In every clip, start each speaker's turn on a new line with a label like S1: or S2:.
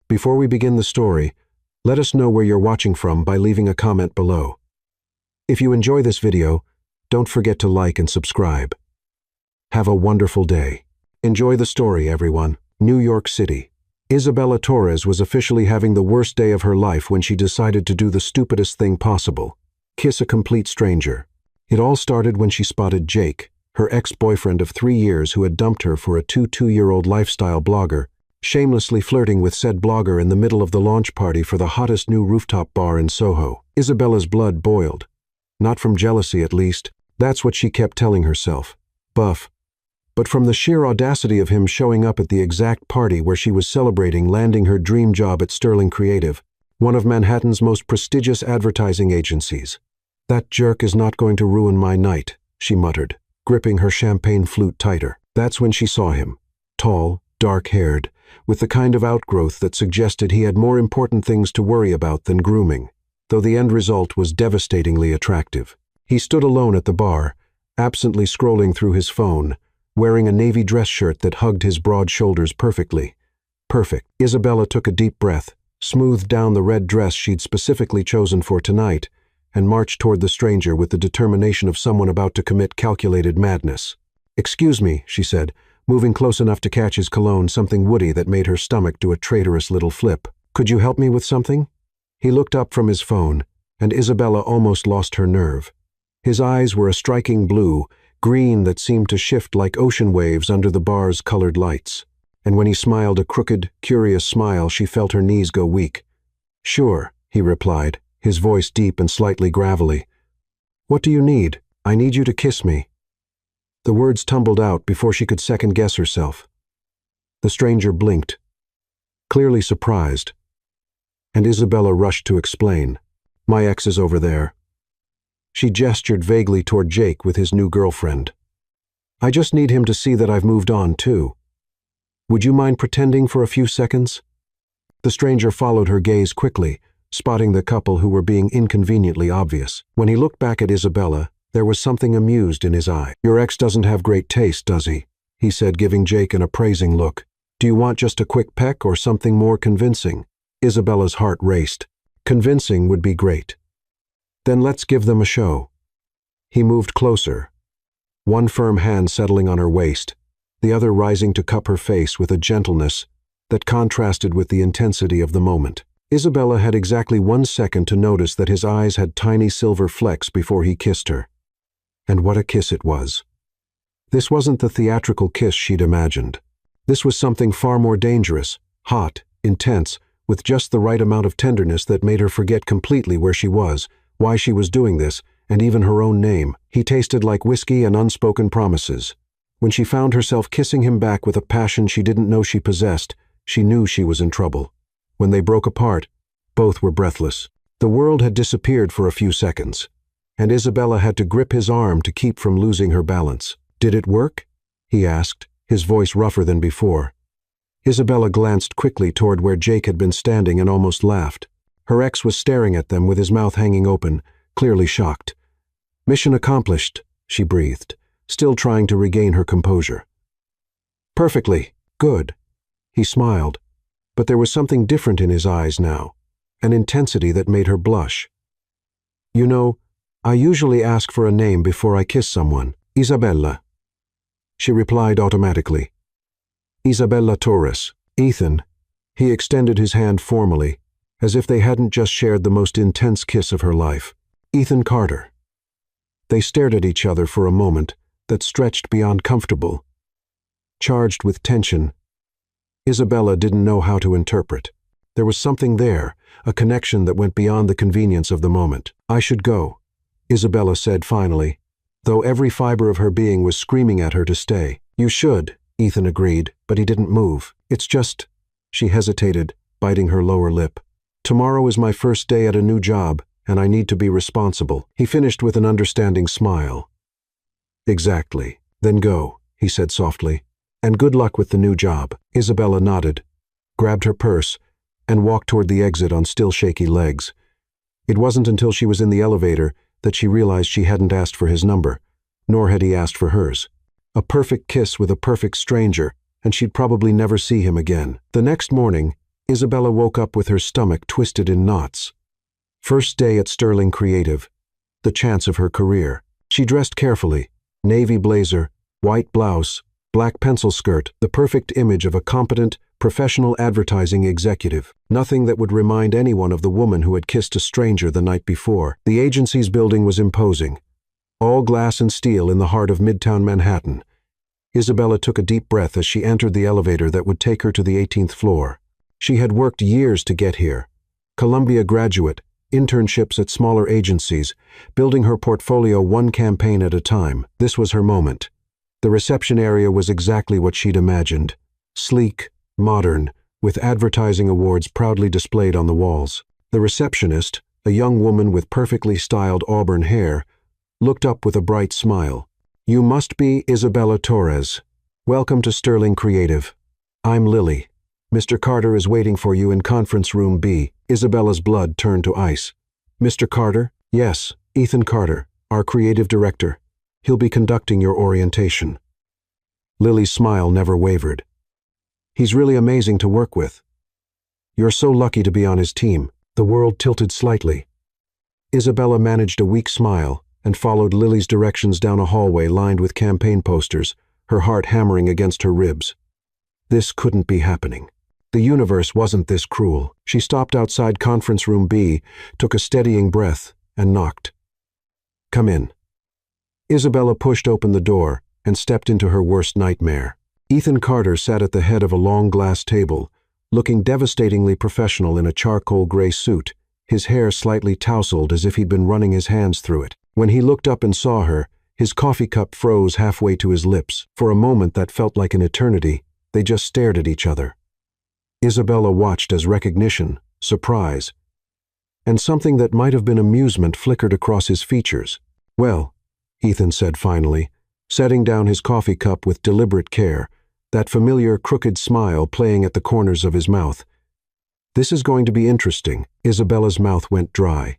S1: Before we begin the story, let us know where you're watching from by leaving a comment below. If you enjoy this video, don't forget to like and subscribe. Have a wonderful day. Enjoy the story, everyone. New York City. Isabella Torres was officially having the worst day of her life when she decided to do the stupidest thing possible: kiss a complete stranger. It all started when she spotted Jake, her ex-boyfriend of 3 years who had dumped her for a 22-year-old lifestyle blogger, shamelessly flirting with said blogger in the middle of the launch party for the hottest new rooftop bar in Soho. Isabella's blood boiled. Not from jealousy, at least. That's what she kept telling herself. But from the sheer audacity of him showing up at the exact party where she was celebrating landing her dream job at Sterling Creative, one of Manhattan's most prestigious advertising agencies. "That jerk is not going to ruin my night," she muttered, gripping her champagne flute tighter. That's when she saw him. Tall, dark-haired, with the kind of outgrowth that suggested he had more important things to worry about than grooming, though the end result was devastatingly attractive. He stood alone at the bar, absently scrolling through his phone, wearing a navy dress shirt that hugged his broad shoulders perfectly. Perfect. Isabella took a deep breath, smoothed down the red dress she'd specifically chosen for tonight, and marched toward the stranger with the determination of someone about to commit calculated madness. "Excuse me," she said, moving close enough to catch his cologne, something woody that made her stomach do a traitorous little flip. "Could you help me with something?" He looked up from his phone, and Isabella almost lost her nerve. His eyes were a striking blue, green that seemed to shift like ocean waves under the bar's colored lights. And when he smiled a crooked, curious smile, she felt her knees go weak. "Sure," he replied, his voice deep and slightly gravelly. "What do you need? I need you to kiss me." The words tumbled out before she could second-guess herself. The stranger blinked, clearly surprised, and Isabella rushed to explain. "My ex is over there." She gestured vaguely toward Jake with his new girlfriend. "I just need him to see that I've moved on, too. Would you mind pretending for a few seconds?" The stranger followed her gaze quickly, spotting the couple who were being inconveniently obvious. When he looked back at Isabella, there was something amused in his eye. "Your ex doesn't have great taste, does he?" he said, giving Jake an appraising look. "Do you want just a quick peck or something more convincing?" Isabella's heart raced. Convincing would be great. "Then let's give them a show." He moved closer, one firm hand settling on her waist, the other rising to cup her face with a gentleness that contrasted with the intensity of the moment. Isabella had exactly 1 second to notice that his eyes had tiny silver flecks before he kissed her. And what a kiss it was. This wasn't the theatrical kiss she'd imagined. This was something far more dangerous, hot, intense, with just the right amount of tenderness that made her forget completely where she was, why she was doing this, and even her own name. He tasted like whiskey and unspoken promises. When she found herself kissing him back with a passion she didn't know she possessed, she knew she was in trouble. When they broke apart, both were breathless. The world had disappeared for a few seconds, and Isabella had to grip his arm to keep from losing her balance. "Did it work?" he asked, his voice rougher than before. Isabella glanced quickly toward where Jake had been standing and almost laughed. Her ex was staring at them with his mouth hanging open, clearly shocked. "Mission accomplished," she breathed, still trying to regain her composure. "Perfectly. Good." He smiled, but there was something different in his eyes now, an intensity that made her blush. "You know, I usually ask for a name before I kiss someone." "Isabella," she replied automatically. "Isabella Torres." "Ethan." He extended his hand formally, as if they hadn't just shared the most intense kiss of her life. "Ethan Carter." They stared at each other for a moment that stretched beyond comfortable, charged with tension. Isabella didn't know how to interpret. There was something there, a connection that went beyond the convenience of the moment. "I should go," Isabella said finally, though every fiber of her being was screaming at her to stay. "You should," Ethan agreed, but he didn't move. "It's just," she hesitated, biting her lower lip. "Tomorrow is my first day at a new job, and I need to be responsible." He finished with an understanding smile. "Exactly. Then go," he said softly. "And good luck with the new job." Isabella nodded, grabbed her purse, and walked toward the exit on still shaky legs. It wasn't until she was in the elevator that she realized she hadn't asked for his number, nor had he asked for hers. A perfect kiss with a perfect stranger, and she'd probably never see him again. The next morning, Isabella woke up with her stomach twisted in knots. First day at Sterling Creative, the chance of her career. She dressed carefully, navy blazer, white blouse, black pencil skirt, the perfect image of a competent, professional advertising executive. Nothing that would remind anyone of the woman who had kissed a stranger the night before. The agency's building was imposing, all glass and steel in the heart of Midtown Manhattan. Isabella took a deep breath as she entered the elevator that would take her to the 18th floor. She had worked years to get here. Columbia graduate, internships at smaller agencies, building her portfolio one campaign at a time. This was her moment. The reception area was exactly what she'd imagined. Sleek, modern, with advertising awards proudly displayed on the walls. The receptionist, a young woman with perfectly styled auburn hair, looked up with a bright smile. "You must be Isabella Torres. Welcome to Sterling Creative. I'm Lily. Mr. Carter is waiting for you in conference room B." Isabella's blood turned to ice. "Mr. Carter?" "Yes, Ethan Carter, our creative director. He'll be conducting your orientation." Lily's smile never wavered. "He's really amazing to work with. You're so lucky to be on his team." The world tilted slightly. Isabella managed a weak smile and followed Lily's directions down a hallway lined with campaign posters, her heart hammering against her ribs. This couldn't be happening. The universe wasn't this cruel. She stopped outside conference room B, took a steadying breath, and knocked. "Come in." Isabella pushed open the door and stepped into her worst nightmare. Ethan Carter sat at the head of a long glass table, looking devastatingly professional in a charcoal gray suit, his hair slightly tousled as if he'd been running his hands through it. When he looked up and saw her, his coffee cup froze halfway to his lips. For a moment that felt like an eternity, they just stared at each other. Isabella watched as recognition, surprise, and something that might have been amusement flickered across his features. "Well," Ethan said finally, setting down his coffee cup with deliberate care, that familiar crooked smile playing at the corners of his mouth. "This is going to be interesting." Isabella's mouth went dry.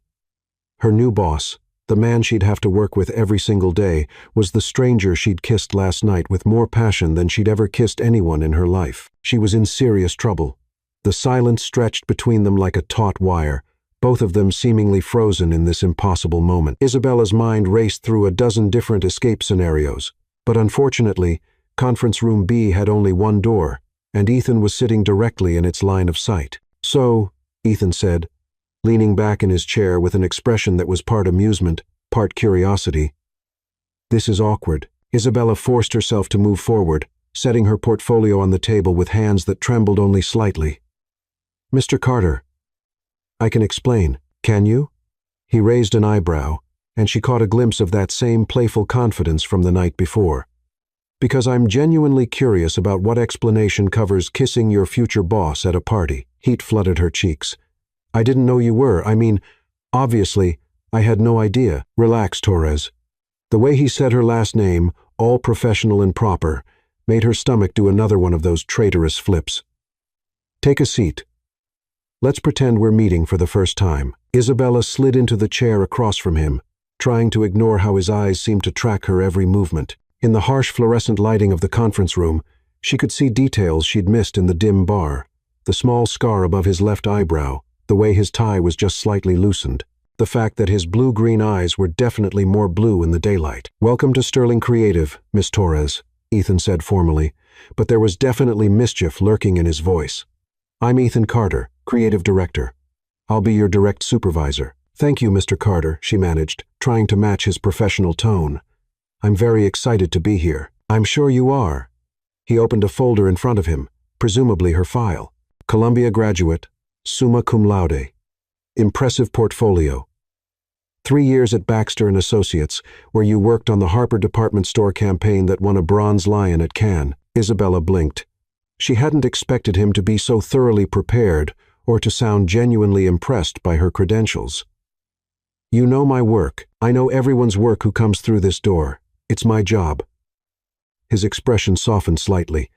S1: Her new boss, the man she'd have to work with every single day, was the stranger she'd kissed last night with more passion than she'd ever kissed anyone in her life. She was in serious trouble. The silence stretched between them like a taut wire, both of them seemingly frozen in this impossible moment. Isabella's mind raced through a dozen different escape scenarios, but unfortunately, conference room B had only one door, and Ethan was sitting directly in its line of sight. "So," Ethan said, leaning back in his chair with an expression that was part amusement, part curiosity. "This is awkward." Isabella forced herself to move forward, setting her portfolio on the table with hands that trembled only slightly. "Mr. Carter, I can explain." "Can you?" He raised an eyebrow, and she caught a glimpse of that same playful confidence from the night before. "Because I'm genuinely curious about what explanation covers kissing your future boss at a party." Heat flooded her cheeks. "I didn't know you were. I mean, obviously, I had no idea." "Relax, Torres." The way he said her last name, all professional and proper, made her stomach do another one of those traitorous flips. "Take a seat. Let's pretend we're meeting for the first time." Isabella slid into the chair across from him, trying to ignore how his eyes seemed to track her every movement. In the harsh fluorescent lighting of the conference room, she could see details she'd missed in the dim bar, the small scar above his left eyebrow, the way his tie was just slightly loosened, the fact that his blue-green eyes were definitely more blue in the daylight. "Welcome to Sterling Creative, Miss Torres," Ethan said formally, but there was definitely mischief lurking in his voice. "I'm Ethan Carter, Creative Director. I'll be your direct supervisor." "Thank you, Mr. Carter," she managed, trying to match his professional tone. "I'm very excited to be here." "I'm sure you are." He opened a folder in front of him, presumably her file. "Columbia graduate, summa cum laude. Impressive portfolio. 3 years at Baxter & Associates, where you worked on the Harper department store campaign that won a Bronze Lion at Cannes." Isabella blinked. She hadn't expected him to be so thoroughly prepared or to sound genuinely impressed by her credentials. "You know my work. I know everyone's work who comes through this door. It's my job." His expression softened slightly.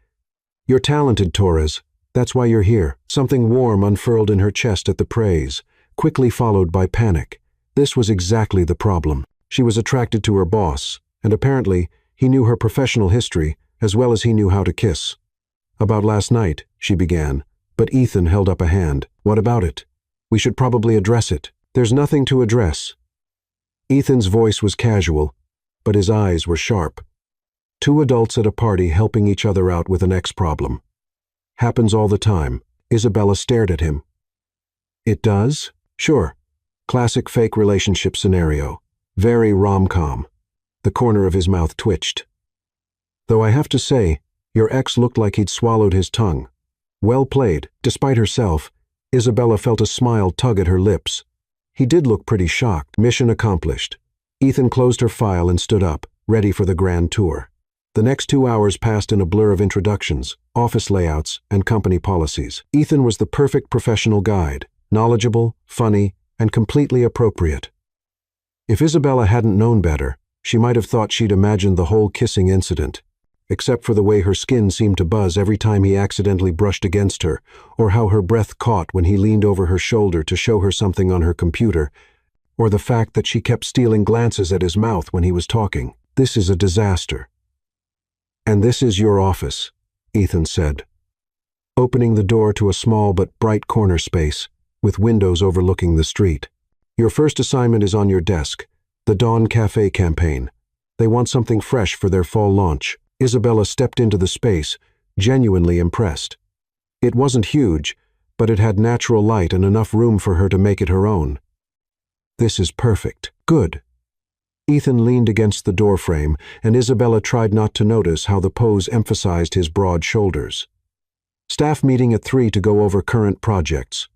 S1: "You're talented, Torres. That's why you're here." Something warm unfurled in her chest at the praise, quickly followed by panic. This was exactly the problem. She was attracted to her boss, and apparently he knew her professional history as well as he knew how to kiss. "About last night," she began, But Ethan held up a hand. What about it? We should probably address it. There's nothing to address. Ethan's voice was casual, but his eyes were sharp. Two adults at a party helping each other out with an ex problem. Happens all the time. Isabella stared at him. It does? Sure. Classic fake relationship scenario. Very rom-com. The corner of his mouth twitched. Though I have to say, your ex looked like he'd swallowed his tongue. Well played. Despite herself, Isabella felt a smile tug at her lips. He did look pretty shocked. Mission accomplished. Ethan closed her file and stood up, ready for the grand tour. The next 2 hours passed in a blur of introductions, office layouts, and company policies. Ethan was the perfect professional guide, knowledgeable, funny, and completely appropriate. If Isabella hadn't known better, she might have thought she'd imagined the whole kissing incident, except for the way her skin seemed to buzz every time he accidentally brushed against her, or how her breath caught when he leaned over her shoulder to show her something on her computer, or the fact that she kept stealing glances at his mouth when he was talking. This is a disaster. And this is your office, Ethan said, opening the door to a small but bright corner space, with windows overlooking the street. Your first assignment is on your desk, the Dawn Cafe campaign. They want something fresh for their fall launch. Isabella stepped into the space, genuinely impressed. It wasn't huge, but it had natural light and enough room for her to make it her own. This is perfect. Good. Ethan leaned against the doorframe, and Isabella tried not to notice how the pose emphasized his broad shoulders. Staff meeting at 3 to go over current projects.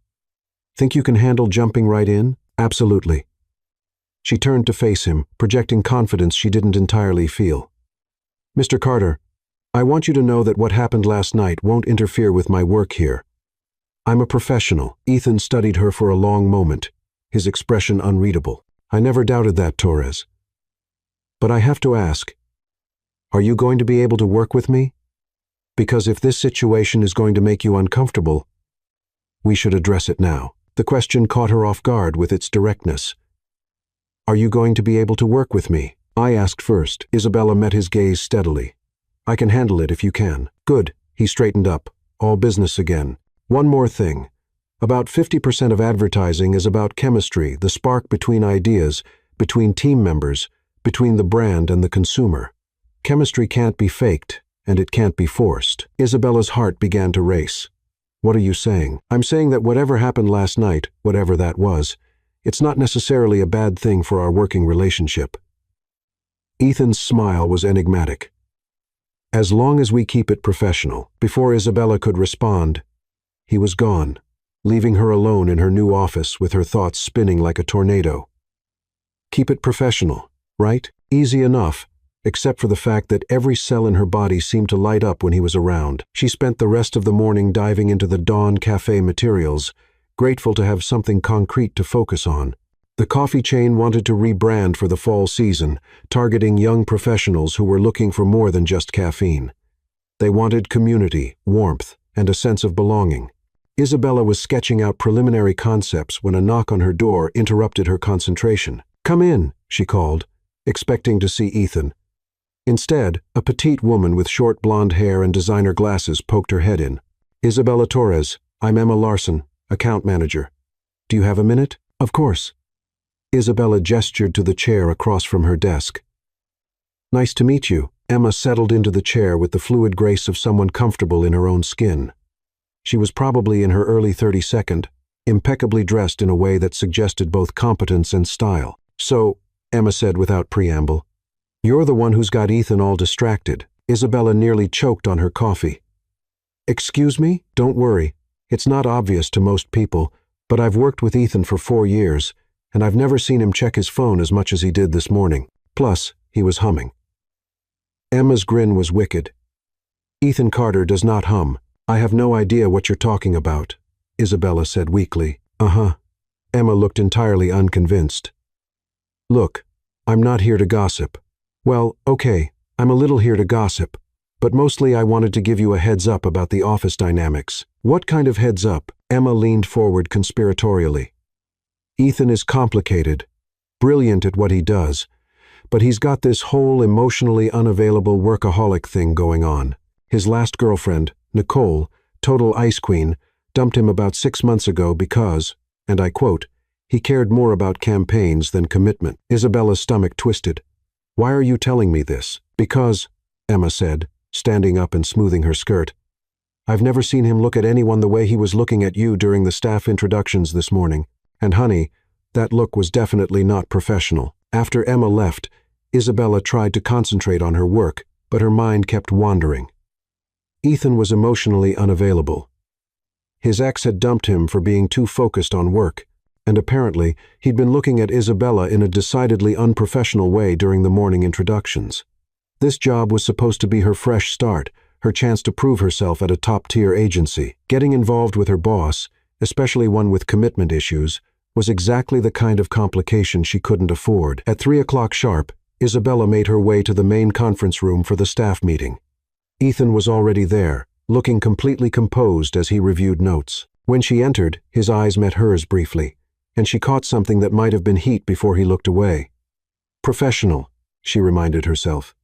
S1: Think you can handle jumping right in? Absolutely. She turned to face him, projecting confidence she didn't entirely feel. Mr. Carter, I want you to know that what happened last night won't interfere with my work here. I'm a professional. Ethan studied her for a long moment, his expression unreadable. I never doubted that, Torres. But I have to ask, are you going to be able to work with me? Because if this situation is going to make you uncomfortable, we should address it now. The question caught her off guard with its directness. Are you going to be able to work with me? I asked first. Isabella met his gaze steadily. I can handle it if you can. Good. He straightened up. All business again. One more thing. About 50% of advertising is about chemistry, the spark between ideas, between team members, between the brand and the consumer. Chemistry can't be faked, and it can't be forced. Isabella's heart began to race. What are you saying? I'm saying that whatever happened last night, whatever that was, it's not necessarily a bad thing for our working relationship. Ethan's smile was enigmatic. As long as we keep it professional. Before Isabella could respond, he was gone, leaving her alone in her new office with her thoughts spinning like a tornado. Keep it professional, right? Easy enough, except for the fact that every cell in her body seemed to light up when he was around. She spent the rest of the morning diving into the Dawn Cafe materials, grateful to have something concrete to focus on. The coffee chain wanted to rebrand for the fall season, targeting young professionals who were looking for more than just caffeine. They wanted community, warmth, and a sense of belonging. Isabella was sketching out preliminary concepts when a knock on her door interrupted her concentration. Come in, she called, expecting to see Ethan. Instead, a petite woman with short blonde hair and designer glasses poked her head in. Isabella Torres, I'm Emma Larson, account manager. Do you have a minute? Of course. Isabella gestured to the chair across from her desk. Nice to meet you. Emma settled into the chair with the fluid grace of someone comfortable in her own skin. She was probably in her early 32nd, impeccably dressed in a way that suggested both competence and style. So, Emma said without preamble, you're the one who's got Ethan all distracted. Isabella nearly choked on her coffee. Excuse me? Don't worry. It's not obvious to most people, but I've worked with Ethan for 4 years, and I've never seen him check his phone as much as he did this morning. Plus, he was humming. Emma's grin was wicked. Ethan Carter does not hum. I have no idea what you're talking about, Isabella said weakly. Uh-huh. Emma looked entirely unconvinced. Look, I'm not here to gossip. Well, okay, I'm a little here to gossip, but mostly I wanted to give you a heads up about the office dynamics. What kind of heads up? Emma leaned forward conspiratorially. Ethan is complicated, brilliant at what he does, but he's got this whole emotionally unavailable workaholic thing going on. His last girlfriend, Nicole, total ice queen, dumped him about 6 months ago because, and I quote, he cared more about campaigns than commitment. Isabella's stomach twisted. Why are you telling me this? Because, Emma said, standing up and smoothing her skirt. I've never seen him look at anyone the way he was looking at you during the staff introductions this morning. And honey, that look was definitely not professional. After Emma left, Isabella tried to concentrate on her work, but her mind kept wandering. Ethan was emotionally unavailable. His ex had dumped him for being too focused on work, and apparently he'd been looking at Isabella in a decidedly unprofessional way during the morning introductions. This job was supposed to be her fresh start, her chance to prove herself at a top-tier agency. Getting involved with her boss, especially one with commitment issues, was exactly the kind of complication she couldn't afford. At 3 o'clock sharp, Isabella made her way to the main conference room for the staff meeting. Ethan was already there, looking completely composed as he reviewed notes. When she entered, his eyes met hers briefly, and she caught something that might have been heat before he looked away. Professional, she reminded herself.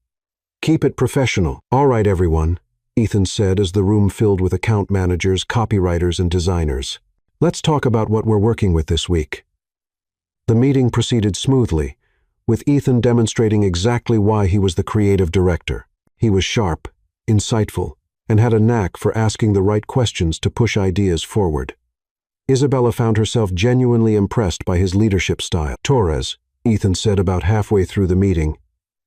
S1: Keep it professional. All right, everyone, Ethan said as the room filled with account managers, copywriters, and designers. Let's talk about what we're working with this week. The meeting proceeded smoothly, with Ethan demonstrating exactly why he was the creative director. He was sharp, insightful, and had a knack for asking the right questions to push ideas forward. Isabella found herself genuinely impressed by his leadership style. Torres, Ethan said about halfway through the meeting,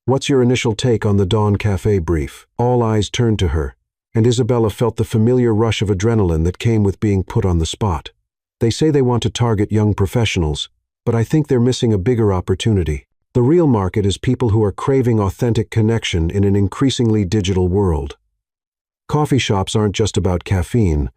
S1: what's your initial take on the Dawn Cafe brief? All eyes turned to her, and Isabella felt the familiar rush of adrenaline that came with being put on the spot. They say they want to target young professionals, but I think they're missing a bigger opportunity. The real market is people who are craving authentic connection in an increasingly digital world. Coffee shops aren't just about caffeine.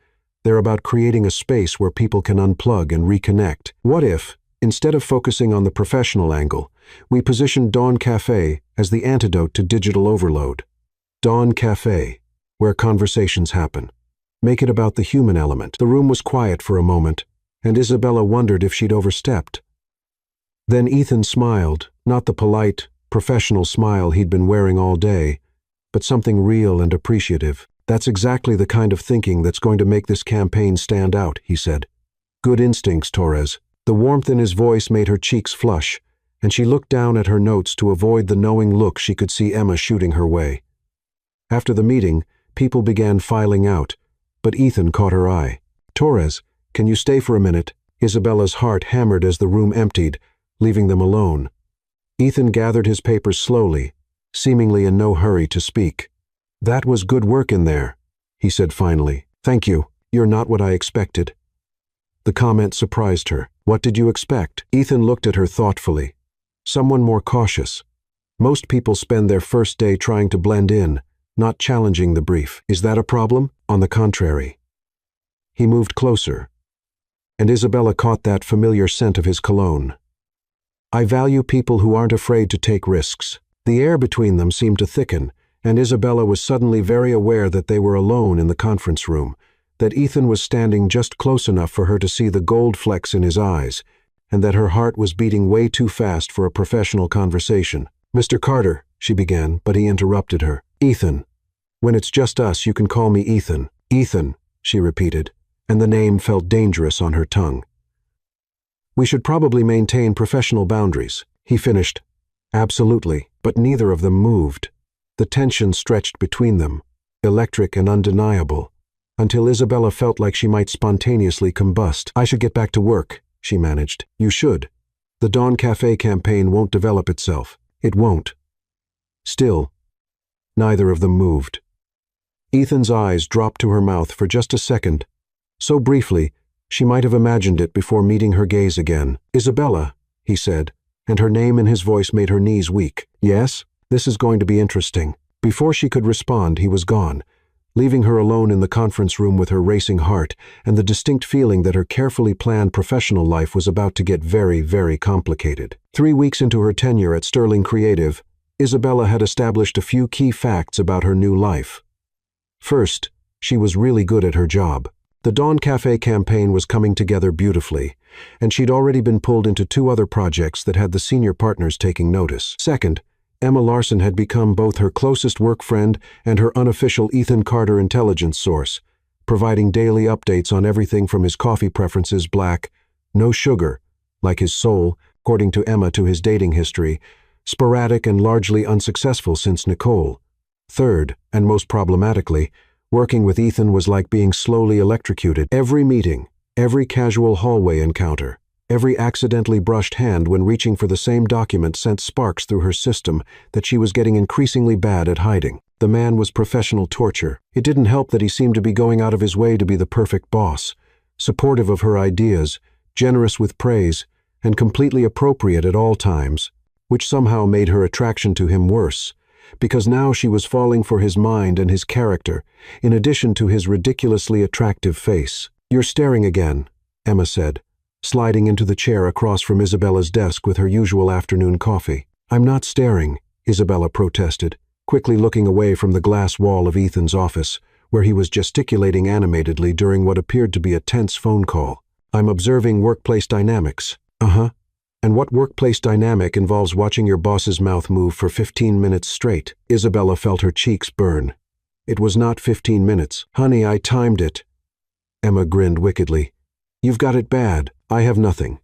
S1: They're about creating a space where people can unplug and reconnect. What if, instead of focusing on the professional angle, we positioned Dawn Cafe as the antidote to digital overload? Dawn Cafe, where conversations happen. Make it about the human element. The room was quiet for a moment, and Isabella wondered if she'd overstepped. Then Ethan smiled, not the polite, professional smile he'd been wearing all day, but something real and appreciative. That's exactly the kind of thinking that's going to make this campaign stand out, he said. Good instincts, Torres. The warmth in his voice made her cheeks flush, and she looked down at her notes to avoid the knowing look she could see Emma shooting her way. After the meeting, people began filing out, but Ethan caught her eye. Torres, can you stay for a minute? Isabella's heart hammered as the room emptied, leaving them alone. Ethan gathered his papers slowly, seemingly in no hurry to speak. That was good work in there, he said finally. Thank you. You're not what I expected. The comment surprised her. What did you expect? Ethan looked at her thoughtfully. Someone more cautious. Most people spend their first day trying to blend in, not challenging the brief. Is that a problem? On the contrary. He moved closer, and Isabella caught that familiar scent of his cologne. I value people who aren't afraid to take risks. The air between them seemed to thicken, and Isabella was suddenly very aware that they were alone in the conference room, that Ethan was standing just close enough for her to see the gold flecks in his eyes, and that her heart was beating way too fast for a professional conversation. Mr. Carter, she began, but he interrupted her. Ethan. When it's just us, you can call me Ethan. Ethan, she repeated, and the name felt dangerous on her tongue. We should probably maintain professional boundaries, he finished. Absolutely, but neither of them moved. The tension stretched between them, electric and undeniable, until Isabella felt like she might spontaneously combust. I should get back to work, she managed. You should. The Dawn Cafe campaign won't develop itself. It won't. Still, neither of them moved. Ethan's eyes dropped to her mouth for just a second, so briefly she might have imagined it before meeting her gaze again. Isabella, he said, and her name in his voice made her knees weak. Yes? This is going to be interesting. Before she could respond, he was gone, leaving her alone in the conference room with her racing heart and the distinct feeling that her carefully planned professional life was about to get very, very complicated. 3 weeks into her tenure at Sterling Creative, Isabella had established a few key facts about her new life. First, she was really good at her job. The Dawn Cafe campaign was coming together beautifully, and she'd already been pulled into 2 other projects that had the senior partners taking notice. Second, Emma Larson had become both her closest work friend and her unofficial Ethan Carter intelligence source, providing daily updates on everything from his coffee preferences black, no sugar, like his soul, according to Emma, to his dating history, sporadic and largely unsuccessful since Nicole. Third, and most problematically, working with Ethan was like being slowly electrocuted. Every meeting, every casual hallway encounter, every accidentally brushed hand when reaching for the same document sent sparks through her system that she was getting increasingly bad at hiding. The man was professional torture. It didn't help that he seemed to be going out of his way to be the perfect boss, supportive of her ideas, generous with praise, and completely appropriate at all times, which somehow made her attraction to him worse, because now she was falling for his mind and his character, in addition to his ridiculously attractive face. "You're staring again," Emma said, sliding into the chair across from Isabella's desk with her usual afternoon coffee. "I'm not staring," Isabella protested, quickly looking away from the glass wall of Ethan's office, where he was gesticulating animatedly during what appeared to be a tense phone call. "I'm observing workplace dynamics." "Uh-huh. And what workplace dynamic involves watching your boss's mouth move for 15 minutes straight?" Isabella felt her cheeks burn. "It was not 15 minutes. Honey, I timed it." Emma grinned wickedly. "You've got it bad. I have nothing.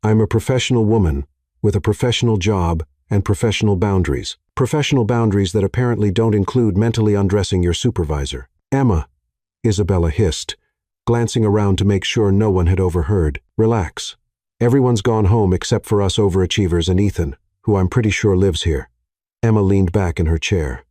S1: I'm a professional woman with a professional job and professional boundaries. Professional boundaries that apparently don't include mentally undressing your supervisor." "Emma," Isabella hissed, glancing around to make sure no one had overheard. "Relax. Everyone's gone home except for us overachievers and Ethan, who I'm pretty sure lives here." Emma leaned back in her chair.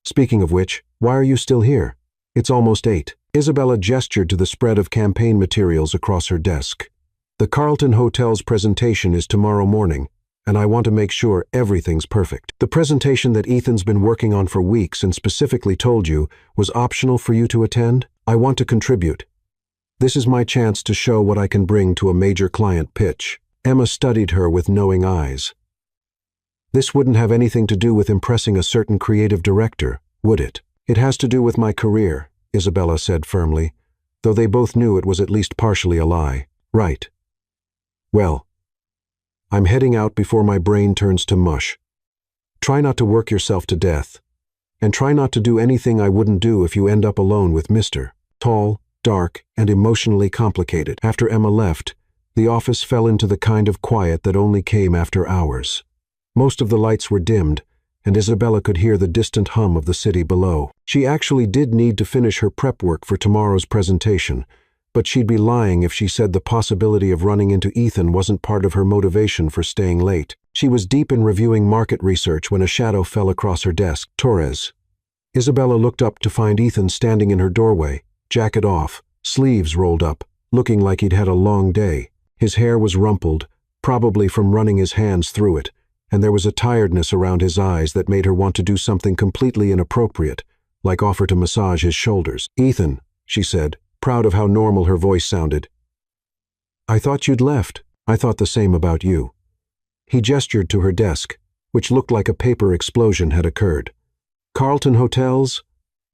S1: "Speaking of which, why are you still here? It's almost 8. Isabella gestured to the spread of campaign materials across her desk. "The Carlton Hotel's presentation is tomorrow morning, and I want to make sure everything's perfect. The presentation that Ethan's been working on for weeks and specifically told you was optional for you to attend. I want to contribute. This is my chance to show what I can bring to a major client pitch." Emma studied her with knowing eyes. "This wouldn't have anything to do with impressing a certain creative director, would it?" "It has to do with my career," Isabella said firmly, though they both knew it was at least partially a lie. "Right. Well, I'm heading out before my brain turns to mush. Try not to work yourself to death. And try not to do anything I wouldn't do if you end up alone with Mr. Tall, dark, and emotionally complicated." After Emma left, the office fell into the kind of quiet that only came after hours. Most of the lights were dimmed, and Isabella could hear the distant hum of the city below. She actually did need to finish her prep work for tomorrow's presentation, but she'd be lying if she said the possibility of running into Ethan wasn't part of her motivation for staying late. She was deep in reviewing market research when a shadow fell across her desk. "Torres." Isabella looked up to find Ethan standing in her doorway, jacket off, sleeves rolled up, looking like he'd had a long day. His hair was rumpled, probably from running his hands through it, and there was a tiredness around his eyes that made her want to do something completely inappropriate, like offer to massage his shoulders. "Ethan," she said, proud of how normal her voice sounded. "I thought you'd left. I thought the same about you." He gestured to her desk, which looked like a paper explosion had occurred. "Carlton Hotels?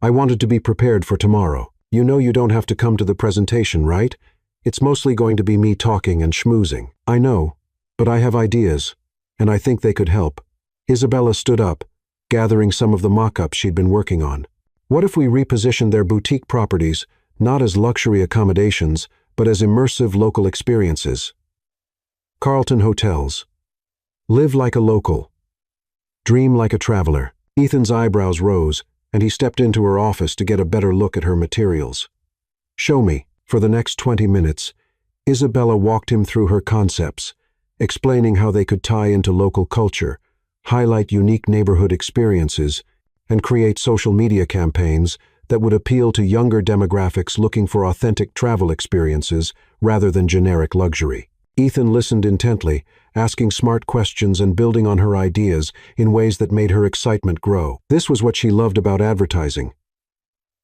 S1: I wanted to be prepared for tomorrow. You know you don't have to come to the presentation, right? It's mostly going to be me talking and schmoozing." "I know, but I have ideas, and I think they could help." Isabella stood up, gathering some of the mock-ups she'd been working on. "What if we repositioned their boutique properties not as luxury accommodations, but as immersive local experiences? Carlton Hotels. Live like a local. Dream like a traveler." Ethan's eyebrows rose, and he stepped into her office to get a better look at her materials. "Show me." For the next 20 minutes, Isabella walked him through her concepts, explaining how they could tie into local culture, highlight unique neighborhood experiences, and create social media campaigns that would appeal to younger demographics looking for authentic travel experiences rather than generic luxury. Ethan listened intently, asking smart questions and building on her ideas in ways that made her excitement grow. This was what she loved about advertising.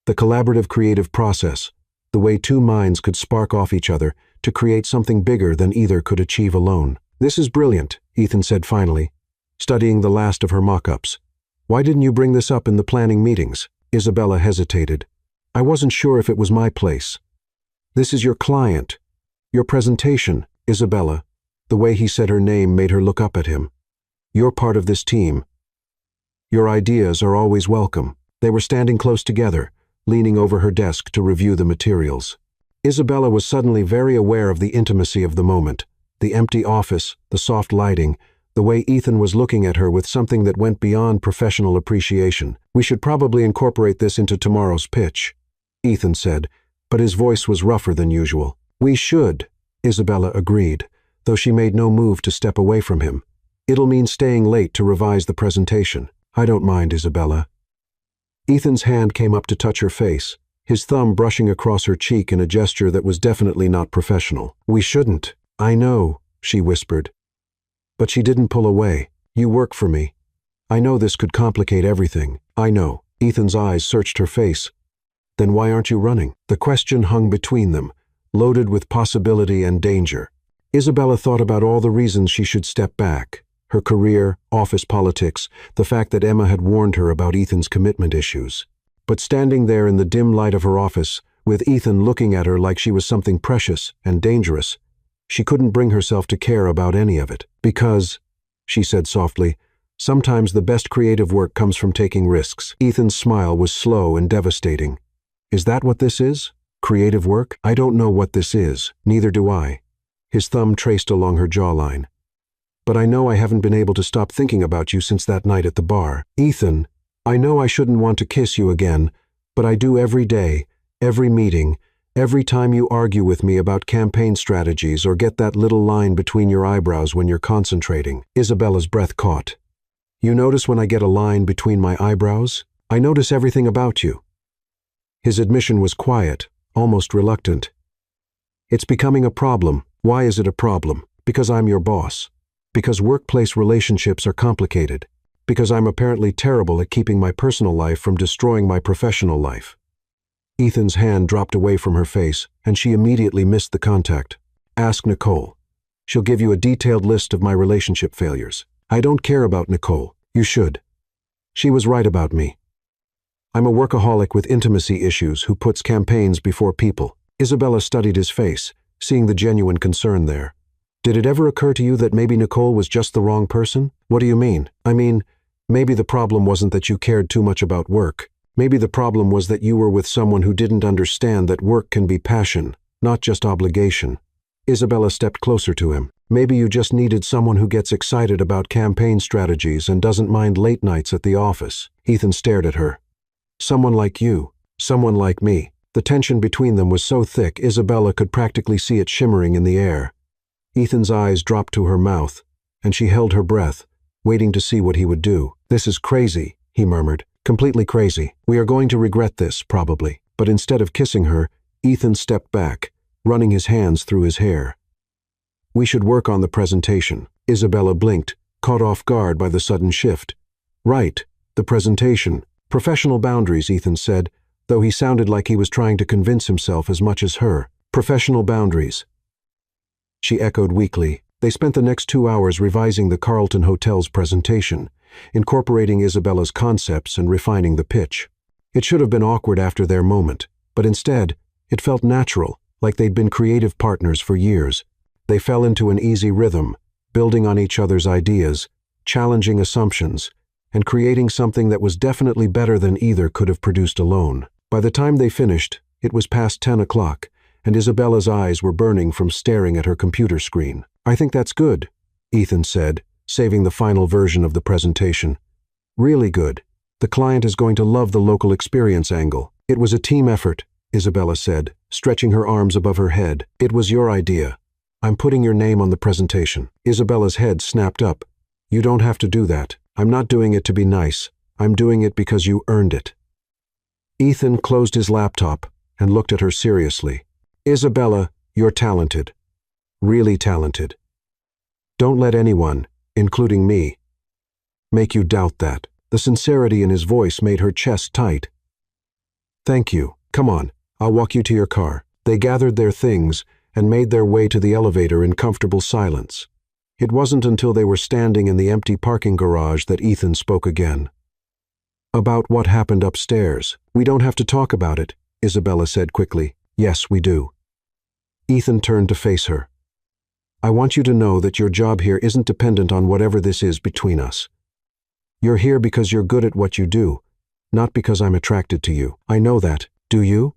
S1: The collaborative creative process, the way two minds could spark off each other to create something bigger than either could achieve alone. "This is brilliant," Ethan said finally, studying the last of her mock-ups. "Why didn't you bring this up in the planning meetings?" Isabella hesitated. "I wasn't sure if it was my place." "This is your client. Your presentation, Isabella." The way he said her name made her look up at him. "You're part of this team. Your ideas are always welcome." They were standing close together, leaning over her desk to review the materials. Isabella was suddenly very aware of the intimacy of the moment, the empty office, the soft lighting, the way Ethan was looking at her with something that went beyond professional appreciation. "We should probably incorporate this into tomorrow's pitch," Ethan said, but his voice was rougher than usual. "We should," Isabella agreed, though she made no move to step away from him. "It'll mean staying late to revise the presentation." "I don't mind, Isabella." Ethan's hand came up to touch her face, his thumb brushing across her cheek in a gesture that was definitely not professional. "We shouldn't." "I know," she whispered. But she didn't pull away. "You work for me. I know this could complicate everything. I know." Ethan's eyes searched her face. "Then why aren't you running?" The question hung between them, loaded with possibility and danger. Isabella thought about all the reasons she should step back. Her career, office politics, the fact that Emma had warned her about Ethan's commitment issues. But standing there in the dim light of her office, with Ethan looking at her like she was something precious and dangerous, she couldn't bring herself to care about any of it. "Because," she said softly, "sometimes the best creative work comes from taking risks." Ethan's smile was slow and devastating. "Is that what this is? Creative work? I don't know what this is. Neither do I." His thumb traced along her jawline. "But I know I haven't been able to stop thinking about you since that night at the bar. Ethan, I know I shouldn't want to kiss you again, but I do every day, every meeting, every time you argue with me about campaign strategies or get that little line between your eyebrows when you're concentrating." Isabella's breath caught. "You notice when I get a line between my eyebrows? I notice everything about you." His admission was quiet, almost reluctant. "It's becoming a problem." "Why is it a problem?" "Because I'm your boss. Because workplace relationships are complicated. Because I'm apparently terrible at keeping my personal life from destroying my professional life." Ethan's hand dropped away from her face, and she immediately missed the contact. "Ask Nicole. She'll give you a detailed list of my relationship failures." "I don't care about Nicole." "You should. She was right about me. I'm a workaholic with intimacy issues who puts campaigns before people." Isabella studied his face, seeing the genuine concern there. "Did it ever occur to you that maybe Nicole was just the wrong person?" "What do you mean?" "I mean, maybe the problem wasn't that you cared too much about work. Maybe the problem was that you were with someone who didn't understand that work can be passion, not just obligation." Isabella stepped closer to him. "Maybe you just needed someone who gets excited about campaign strategies and doesn't mind late nights at the office." Ethan stared at her. "Someone like you. Someone like me." The tension between them was so thick Isabella could practically see it shimmering in the air. Ethan's eyes dropped to her mouth, and she held her breath, waiting to see what he would do. "This is crazy," he murmured. "Completely crazy. We are going to regret this, probably." But instead of kissing her, Ethan stepped back, running his hands through his hair. "We should work on the presentation." Isabella blinked, caught off guard by the sudden shift. "Right, the presentation. Professional boundaries," Ethan said, though he sounded like he was trying to convince himself as much as her. "Professional boundaries." She echoed weakly. They spent the next 2 hours revising the Carlton Hotel's presentation, incorporating Isabella's concepts and refining the pitch. It should have been awkward after their moment, but instead, it felt natural, like they'd been creative partners for years. They fell into an easy rhythm, building on each other's ideas, challenging assumptions, and creating something that was definitely better than either could have produced alone. By the time they finished, it was past 10 o'clock, and Isabella's eyes were burning from staring at her computer screen. "I think that's good," Ethan said, saving the final version of the presentation. "Really good. The client is going to love the local experience angle." "It was a team effort," Isabella said, stretching her arms above her head. "It was your idea. I'm putting your name on the presentation." Isabella's head snapped up. "You don't have to do that. I'm not doing it to be nice. I'm doing it because you earned it." Ethan closed his laptop and looked at her seriously. "Isabella, you're talented. Really talented. Don't let anyone, including me, make you doubt that." The sincerity in his voice made her chest tight. "Thank you. Come on, I'll walk you to your car." They gathered their things and made their way to the elevator in comfortable silence. It wasn't until they were standing in the empty parking garage that Ethan spoke again. "About what happened upstairs. We don't have to talk about it," Isabella said quickly. "Yes, we do." Ethan turned to face her. "I want you to know that your job here isn't dependent on whatever this is between us. You're here because you're good at what you do, not because I'm attracted to you. I know that, Do you?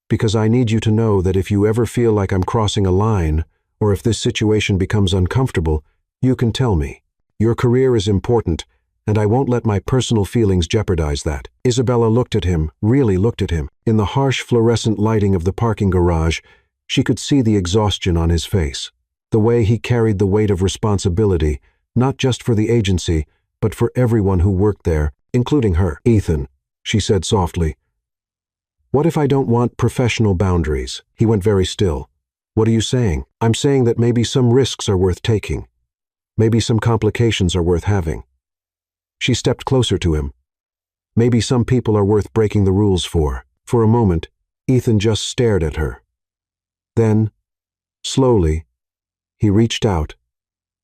S1: Because I need you to know that if you ever feel like I'm crossing a line, or if this situation becomes uncomfortable, you can tell me. Your career is important, and I won't let my personal feelings jeopardize that." Isabella looked at him, really looked at him. In the harsh fluorescent lighting of the parking garage, she could see the exhaustion on his face, the way he carried the weight of responsibility, not just for the agency, but for everyone who worked there, including her. "Ethan," she said softly, "what if I don't want professional boundaries?" He went very still. "What are you saying?" "I'm saying that maybe some risks are worth taking. Maybe some complications are worth having." She stepped closer to him. "Maybe some people are worth breaking the rules for." For a moment, Ethan just stared at her. Then, slowly, he reached out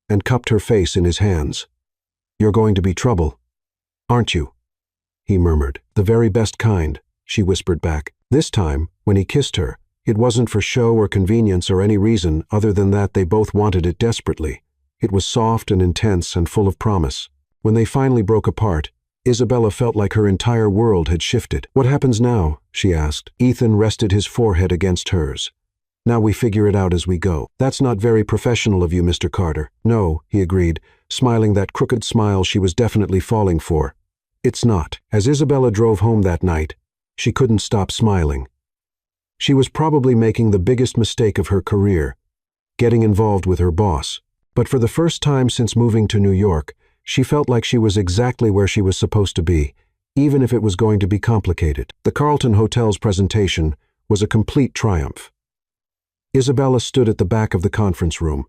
S1: and cupped her face in his hands. "You're going to be trouble, aren't you?" he murmured. "The very best kind," she whispered back. This time, when he kissed her, it wasn't for show or convenience or any reason other than that they both wanted it desperately. It was soft and intense and full of promise. When they finally broke apart, Isabella felt like her entire world had shifted. "What happens now?" she asked. Ethan rested his forehead against hers. "Now we figure it out as we go." "That's not very professional of you, Mr. Carter." "No," he agreed, smiling that crooked smile she was definitely falling for. "It's not." As Isabella drove home that night, she couldn't stop smiling. She was probably making the biggest mistake of her career, getting involved with her boss. But for the first time since moving to New York, she felt like she was exactly where she was supposed to be, even if it was going to be complicated. The Carlton Hotel's presentation was a complete triumph. Isabella stood at the back of the conference room,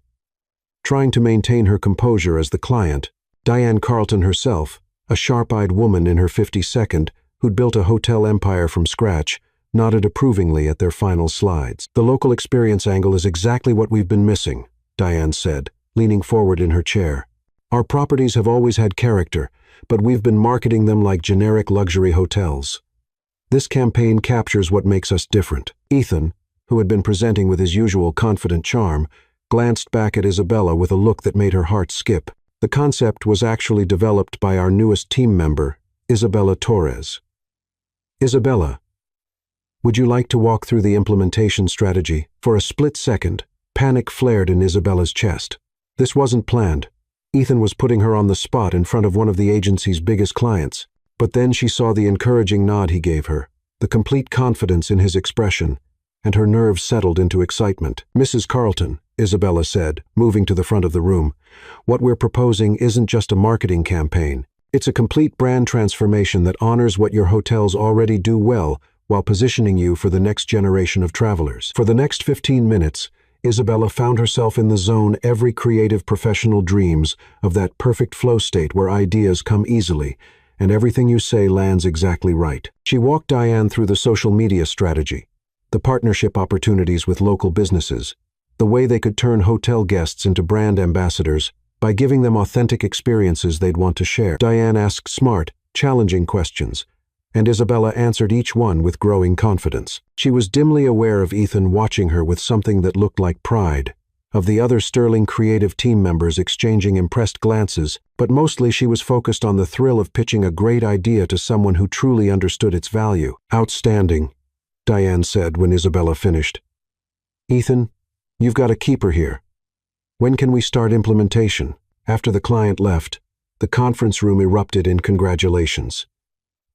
S1: trying to maintain her composure as the client. Diane Carlton herself, a sharp-eyed woman in her 52nd, who'd built a hotel empire from scratch, nodded approvingly at their final slides. "The local experience angle is exactly what we've been missing," Diane said, leaning forward in her chair. "Our properties have always had character, but we've been marketing them like generic luxury hotels. This campaign captures what makes us different." Ethan, who had been presenting with his usual confident charm, glanced back at Isabella with a look that made her heart skip. The concept was actually developed by our newest team member, Isabella Torres. "Isabella, would you like to walk through the implementation strategy?" For a split second, panic flared in Isabella's chest. This wasn't planned. Ethan was putting her on the spot in front of one of the agency's biggest clients. But then she saw the encouraging nod he gave her, the complete confidence in his expression, and her nerves settled into excitement. "Mrs. Carlton," Isabella said, moving to the front of the room, "what we're proposing isn't just a marketing campaign. It's a complete brand transformation that honors what your hotels already do well while positioning you for the next generation of travelers." For the next 15 minutes, Isabella found herself in the zone every creative professional dreams of, that perfect flow state where ideas come easily and everything you say lands exactly right. She walked Diane through the social media strategy, the partnership opportunities with local businesses, the way they could turn hotel guests into brand ambassadors by giving them authentic experiences they'd want to share. Diane asked smart, challenging questions, and Isabella answered each one with growing confidence. She was dimly aware of Ethan watching her with something that looked like pride, of the other sterling creative team members exchanging impressed glances, but mostly she was focused on the thrill of pitching a great idea to someone who truly understood its value. "Outstanding," Diane said when Isabella finished. "Ethan, you've got a keeper here. When can we start implementation?" After the client left, the conference room erupted in congratulations.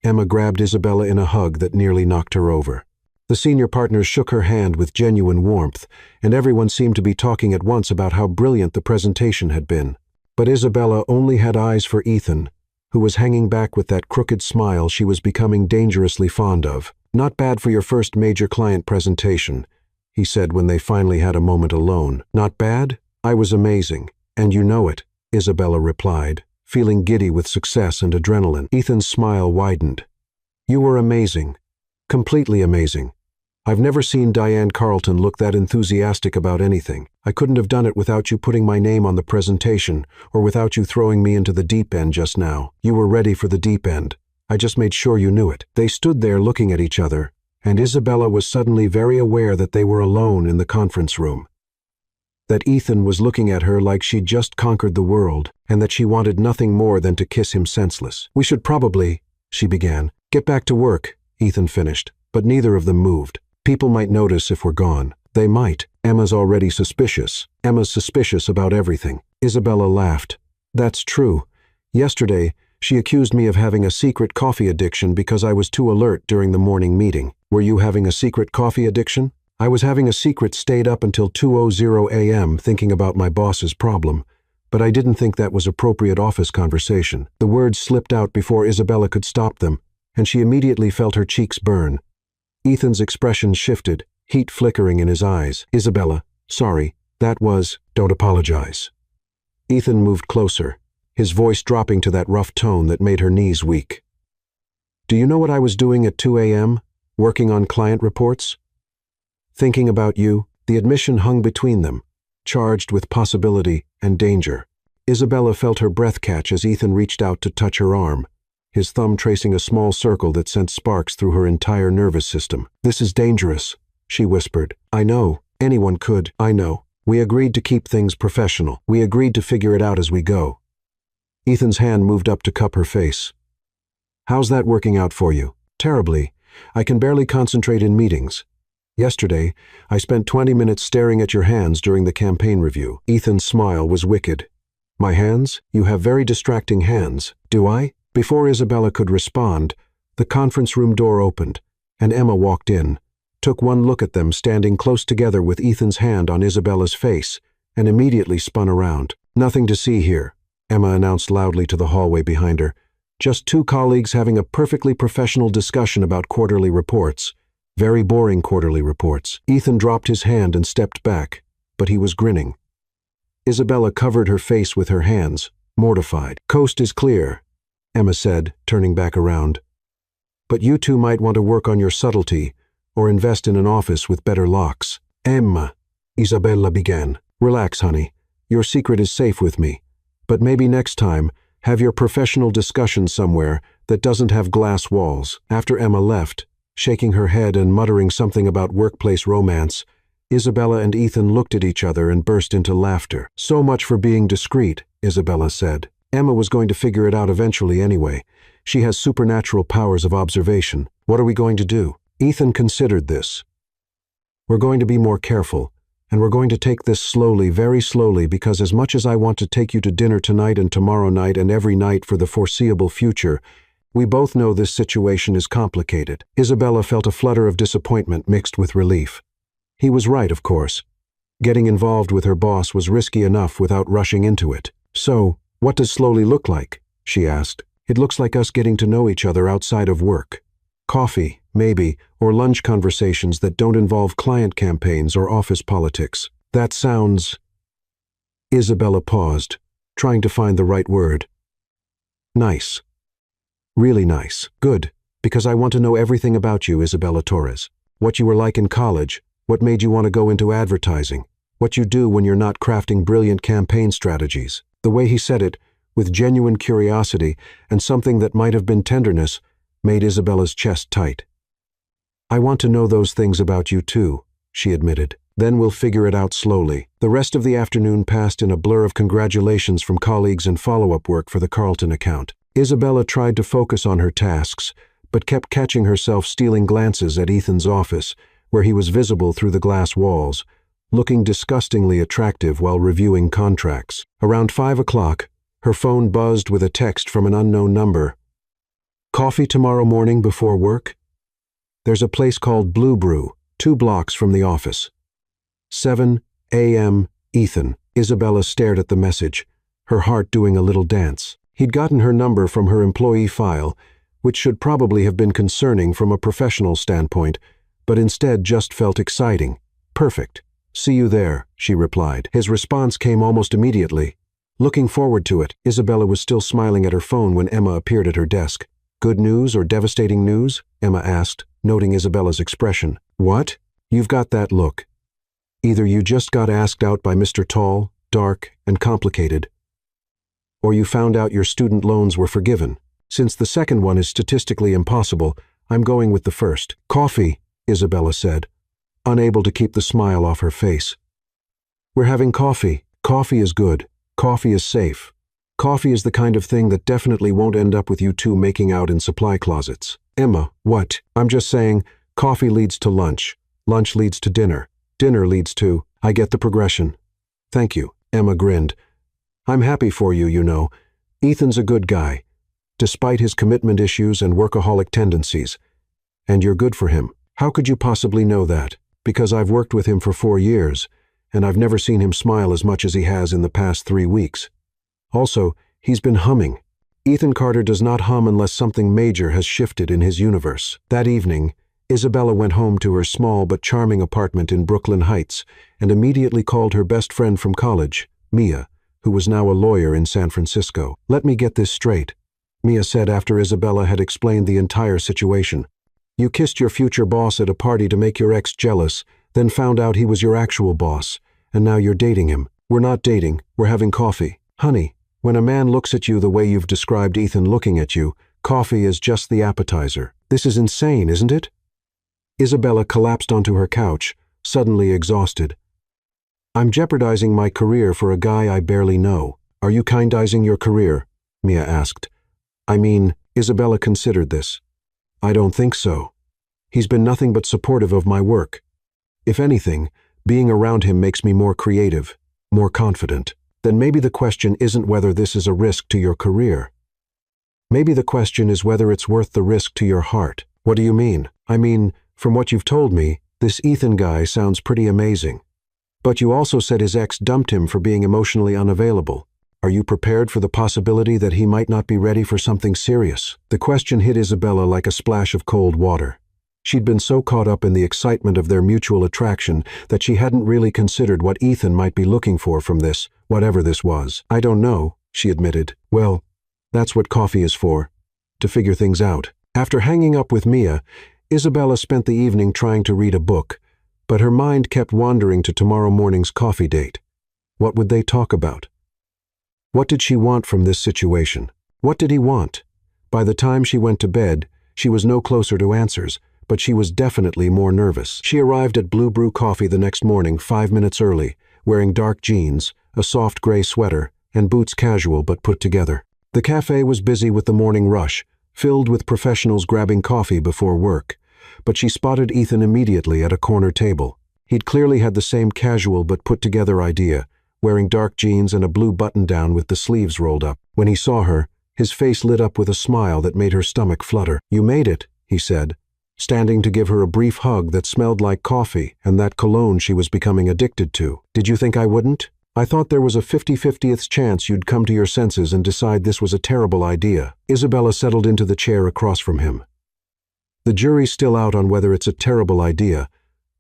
S1: Emma grabbed Isabella in a hug that nearly knocked her over. The senior partners shook her hand with genuine warmth, and everyone seemed to be talking at once about how brilliant the presentation had been. But Isabella only had eyes for Ethan, who was hanging back with that crooked smile she was becoming dangerously fond of. "Not bad for your first major client presentation," he said when they finally had a moment alone. "Not bad? I was amazing, and you know it," Isabella replied, feeling giddy with success and adrenaline. Ethan's smile widened. "You were amazing. Completely amazing. I've never seen Diane Carlton look that enthusiastic about anything. I couldn't have done it without you putting my name on the presentation, or without you throwing me into the deep end just now. You were ready for the deep end. I just made sure you knew it." They stood there looking at each other, and Isabella was suddenly very aware that they were alone in the conference room. That Ethan was looking at her like she'd just conquered the world, and that she wanted nothing more than to kiss him senseless. "We should probably," she began. "Get back to work," Ethan finished, but neither of them moved. People might notice if we're gone. They might. Emma's already suspicious. Emma's suspicious about everything. Isabella laughed. That's true. Yesterday, she accused me of having a secret coffee addiction because I was too alert during the morning meeting. Were you having a secret coffee addiction? I was having a secret stayed up until 2:00 a.m. thinking about my boss's problem, but I didn't think that was appropriate office conversation. The words slipped out before Isabella could stop them, and she immediately felt her cheeks burn. Ethan's expression shifted, heat flickering in his eyes. Isabella, sorry, don't apologize. Ethan moved closer, his voice dropping to that rough tone that made her knees weak. Do you know what I was doing at 2 a.m.? Working on client reports? Thinking about you. The admission hung between them, charged with possibility and danger. Isabella felt her breath catch as Ethan reached out to touch her arm, his thumb tracing a small circle that sent sparks through her entire nervous system. This is dangerous, she whispered. I know. Anyone could. I know. We agreed to keep things professional. We agreed to figure it out as we go. Ethan's hand moved up to cup her face. How's that working out for you? Terribly. I can barely concentrate in meetings. Yesterday, I spent 20 minutes staring at your hands during the campaign review. Ethan's smile was wicked. My hands? You have very distracting hands. Do I? Before Isabella could respond, the conference room door opened, and Emma walked in, took one look at them standing close together with Ethan's hand on Isabella's face, and immediately spun around. Nothing to see here, Emma announced loudly to the hallway behind her. Just two colleagues having a perfectly professional discussion about quarterly reports. Very boring quarterly reports. Ethan dropped his hand and stepped back, but he was grinning. Isabella covered her face with her hands, mortified. Coast is clear, Emma said, turning back around. But you two might want to work on your subtlety, or invest in an office with better locks. Emma, Isabella began. Relax, honey. Your secret is safe with me. But maybe next time, have your professional discussion somewhere that doesn't have glass walls. After Emma left, shaking her head and muttering something about workplace romance, Isabella and Ethan looked at each other and burst into laughter. So much for being discreet, Isabella said. Emma was going to figure it out eventually anyway. She has supernatural powers of observation. What are we going to do? Ethan considered this. We're going to be more careful, and we're going to take this slowly, very slowly, because as much as I want to take you to dinner tonight and tomorrow night and every night for the foreseeable future, we both know this situation is complicated. Isabella felt a flutter of disappointment mixed with relief. He was right, of course. Getting involved with her boss was risky enough without rushing into it. So, what does slowly look like? She asked. It looks like us getting to know each other outside of work. Coffee, maybe, or lunch conversations that don't involve client campaigns or office politics. That sounds... Isabella paused, trying to find the right word. Nice. Really nice. Good, because I want to know everything about you, Isabella Torres. What you were like in college, what made you want to go into advertising, what you do when you're not crafting brilliant campaign strategies. The way he said it, with genuine curiosity and something that might have been tenderness, made Isabella's chest tight. I want to know those things about you too, she admitted. Then we'll figure it out slowly. The rest of the afternoon passed in a blur of congratulations from colleagues and follow-up work for the Carlton account. Isabella tried to focus on her tasks, but kept catching herself stealing glances at Ethan's office, where he was visible through the glass walls, looking disgustingly attractive while reviewing contracts. Around 5 o'clock, her phone buzzed with a text from an unknown number. Coffee tomorrow morning before work? There's a place called Blue Brew, 2 blocks from the office. 7 a.m. Ethan. Isabella stared at the message, her heart doing a little dance. He'd gotten her number from her employee file, which should probably have been concerning from a professional standpoint, but instead just felt exciting. Perfect. See you there, she replied. His response came almost immediately. Looking forward to it, Isabella was still smiling at her phone when Emma appeared at her desk. Good news or devastating news? Emma asked, noting Isabella's expression. What? You've got that look. Either you just got asked out by Mr. Tall, dark, and complicated, or you found out your student loans were forgiven. Since the second one is statistically impossible, I'm going with the first. Coffee, Isabella said, unable to keep the smile off her face. We're having coffee. Coffee is good. Coffee is safe. Coffee is the kind of thing that definitely won't end up with you two making out in supply closets. Emma, what? I'm just saying, Coffee leads to lunch. Lunch leads to dinner. Dinner leads to... I get the progression. Thank you, Emma grinned. I'm happy for you, you know. Ethan's a good guy, despite his commitment issues and workaholic tendencies. And you're good for him. How could you possibly know that? Because I've worked with him for 4 years, and I've never seen him smile as much as he has in the past 3 weeks. Also, he's been humming. Ethan Carter does not hum unless something major has shifted in his universe. That evening, Isabella went home to her small but charming apartment in Brooklyn Heights and immediately called her best friend from college, Mia, who was now a lawyer in San Francisco. Let me get this straight, Mia said after Isabella had explained the entire situation. You kissed your future boss at a party to make your ex jealous, then found out he was your actual boss, and now you're dating him. We're not dating, we're having coffee. Honey, when a man looks at you the way you've described Ethan looking at you, coffee is just the appetizer. This is insane, isn't it? Isabella collapsed onto her couch, suddenly exhausted. I'm jeopardizing my career for a guy I barely know. Are you kindizing your career? Mia asked. I mean, Isabella considered this. I don't think so. He's been nothing but supportive of my work. If anything, being around him makes me more creative, more confident. Then maybe the question isn't whether this is a risk to your career. Maybe the question is whether it's worth the risk to your heart. What do you mean? I mean, from what you've told me, this Ethan guy sounds pretty amazing. But you also said his ex dumped him for being emotionally unavailable. Are you prepared for the possibility that he might not be ready for something serious? The question hit Isabella like a splash of cold water. She'd been so caught up in the excitement of their mutual attraction that she hadn't really considered what Ethan might be looking for from this, whatever this was. I don't know, she admitted. Well, that's what coffee is for, to figure things out. After hanging up with Mia, Isabella spent the evening trying to read a book, but her mind kept wandering to tomorrow morning's coffee date. What would they talk about? What did she want from this situation? What did he want? By the time she went to bed, she was no closer to answers, but she was definitely more nervous. She arrived at Blue Brew Coffee the next morning 5 minutes early, wearing dark jeans, a soft gray sweater, and boots casual but put together. The cafe was busy with the morning rush, filled with professionals grabbing coffee before work, but she spotted Ethan immediately at a corner table. He'd clearly had the same casual but put-together idea, wearing dark jeans and a blue button-down with the sleeves rolled up. When he saw her, his face lit up with a smile that made her stomach flutter. You made it, he said, standing to give her a brief hug that smelled like coffee and that cologne she was becoming addicted to. Did you think I wouldn't? I thought there was a 50-50th chance you'd come to your senses and decide this was a terrible idea. Isabella settled into the chair across from him. The jury's still out on whether it's a terrible idea,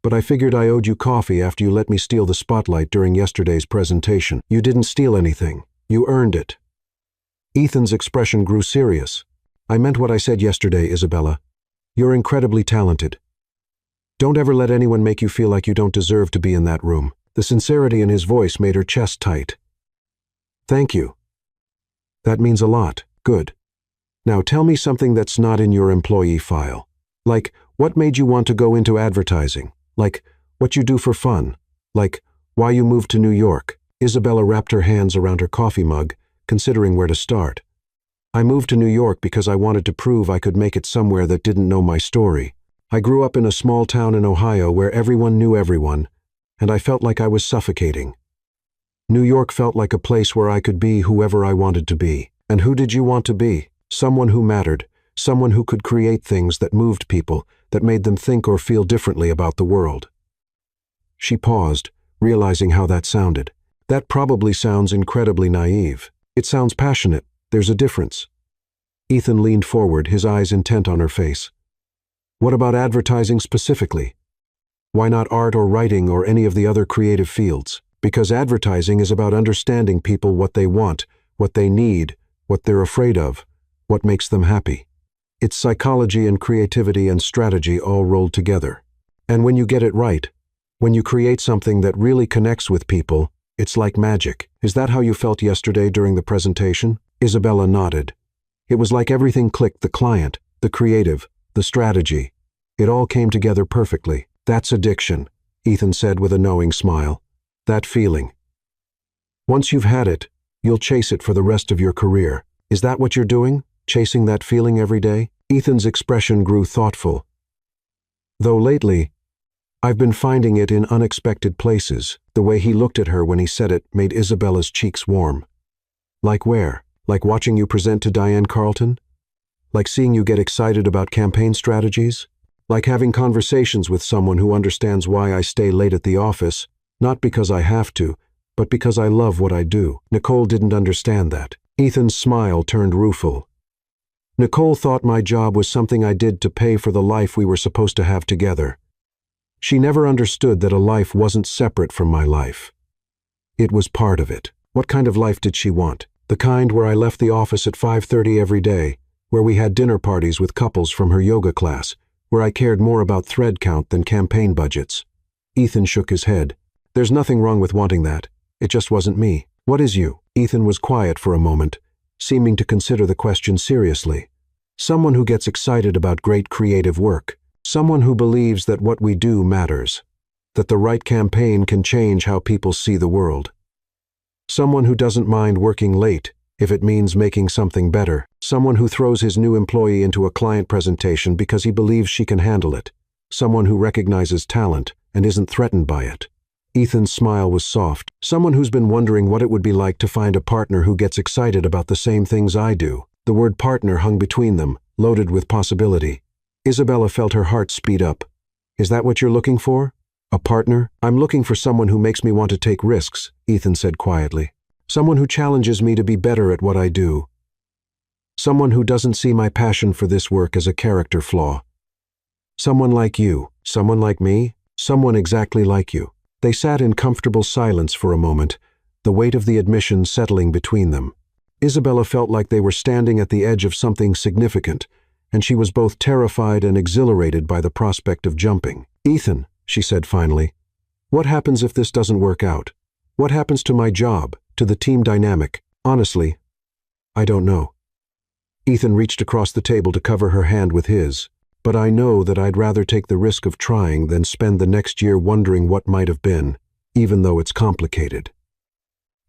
S1: but I figured I owed you coffee after you let me steal the spotlight during yesterday's presentation. You didn't steal anything. You earned it. Ethan's expression grew serious. I meant what I said yesterday, Isabella. You're incredibly talented. Don't ever let anyone make you feel like you don't deserve to be in that room. The sincerity in his voice made her chest tight. Thank you. That means a lot. Good. Now tell me something that's not in your employee file. Like, what made you want to go into advertising? Like, what you do for fun? Like, why you moved to New York? Isabella wrapped her hands around her coffee mug, considering where to start. I moved to New York because I wanted to prove I could make it somewhere that didn't know my story. I grew up in a small town in Ohio where everyone knew everyone, and I felt like I was suffocating. New York felt like a place where I could be whoever I wanted to be. And who did you want to be? Someone who mattered, someone who could create things that moved people, that made them think or feel differently about the world. She paused, realizing how that sounded. That probably sounds incredibly naive. It sounds passionate. There's a difference. Ethan leaned forward, his eyes intent on her face. What about advertising specifically? Why not art or writing or any of the other creative fields? Because advertising is about understanding people what they want, what they need, what they're afraid of, what makes them happy. It's psychology and creativity and strategy all rolled together. And when you get it right, when you create something that really connects with people, it's like magic. Is that how you felt yesterday during the presentation? Isabella nodded. It was like everything clicked: the client, the creative, the strategy. It all came together perfectly. That's addiction, Ethan said with a knowing smile. That feeling. Once you've had it, you'll chase it for the rest of your career. Is that what you're doing? Chasing that feeling every day? Ethan's expression grew thoughtful. Though lately, I've been finding it in unexpected places. The way he looked at her when he said it made Isabella's cheeks warm. Like where? Like watching you present to Diane Carlton? Like seeing you get excited about campaign strategies? Like having conversations with someone who understands why I stay late at the office, not because I have to, but because I love what I do. Nicole didn't understand that. Ethan's smile turned rueful. Nicole thought my job was something I did to pay for the life we were supposed to have together. She never understood that a life wasn't separate from my life. It was part of it. What kind of life did she want? The kind where I left the office at 5:30 every day, where we had dinner parties with couples from her yoga class, where I cared more about thread count than campaign budgets. Ethan shook his head. There's nothing wrong with wanting that. It just wasn't me. What is you? Ethan was quiet for a moment, seeming to consider the question seriously. Someone who gets excited about great creative work. Someone who believes that what we do matters. That the right campaign can change how people see the world. Someone who doesn't mind working late if it means making something better. Someone who throws his new employee into a client presentation because he believes she can handle it. Someone who recognizes talent and isn't threatened by it. Ethan's smile was soft. Someone who's been wondering what it would be like to find a partner who gets excited about the same things I do. The word partner hung between them, loaded with possibility. Isabella felt her heart speed up. Is that what you're looking for? A partner? I'm looking for someone who makes me want to take risks, Ethan said quietly. Someone who challenges me to be better at what I do. Someone who doesn't see my passion for this work as a character flaw. Someone like you. Someone like me. Someone exactly like you. They sat in comfortable silence for a moment, the weight of the admission settling between them. Isabella felt like they were standing at the edge of something significant, and she was both terrified and exhilarated by the prospect of jumping. Ethan, she said finally, what happens if this doesn't work out? What happens to my job, to the team dynamic? Honestly, I don't know. Ethan reached across the table to cover her hand with his. But I know that I'd rather take the risk of trying than spend the next year wondering what might have been, even though it's complicated.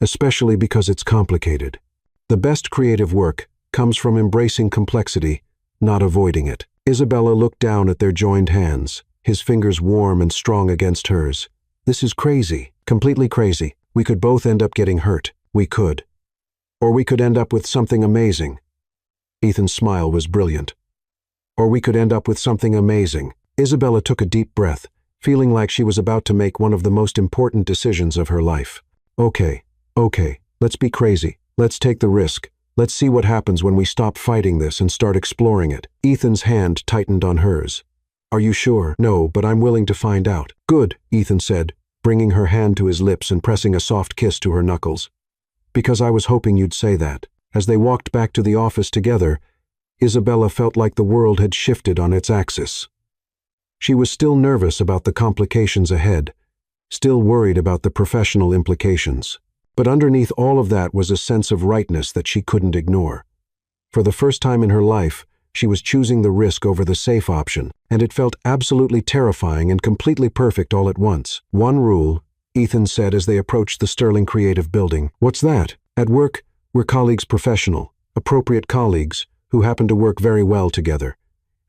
S1: Especially because it's complicated. The best creative work comes from embracing complexity, not avoiding it. Isabella looked down at their joined hands, his fingers warm and strong against hers. This is crazy, completely crazy. We could both end up getting hurt. We could. Or we could end up with something amazing. Ethan's smile was brilliant. Or we could end up with something amazing. Isabella took a deep breath, feeling like she was about to make one of the most important decisions of her life. Okay, let's be crazy. Let's take the risk. Let's see what happens when we stop fighting this and start exploring it. Ethan's hand tightened on hers. Are you sure? No, but I'm willing to find out. Good, Ethan said, bringing her hand to his lips and pressing a soft kiss to her knuckles. Because I was hoping you'd say that. As they walked back to the office together, Isabella felt like the world had shifted on its axis. She was still nervous about the complications ahead, still worried about the professional implications. But underneath all of that was a sense of rightness that she couldn't ignore. For the first time in her life, she was choosing the risk over the safe option, and it felt absolutely terrifying and completely perfect all at once. One rule, Ethan said as they approached the Sterling Creative Building. What's that? At work, we're colleagues professional, appropriate colleagues, who happen to work very well together.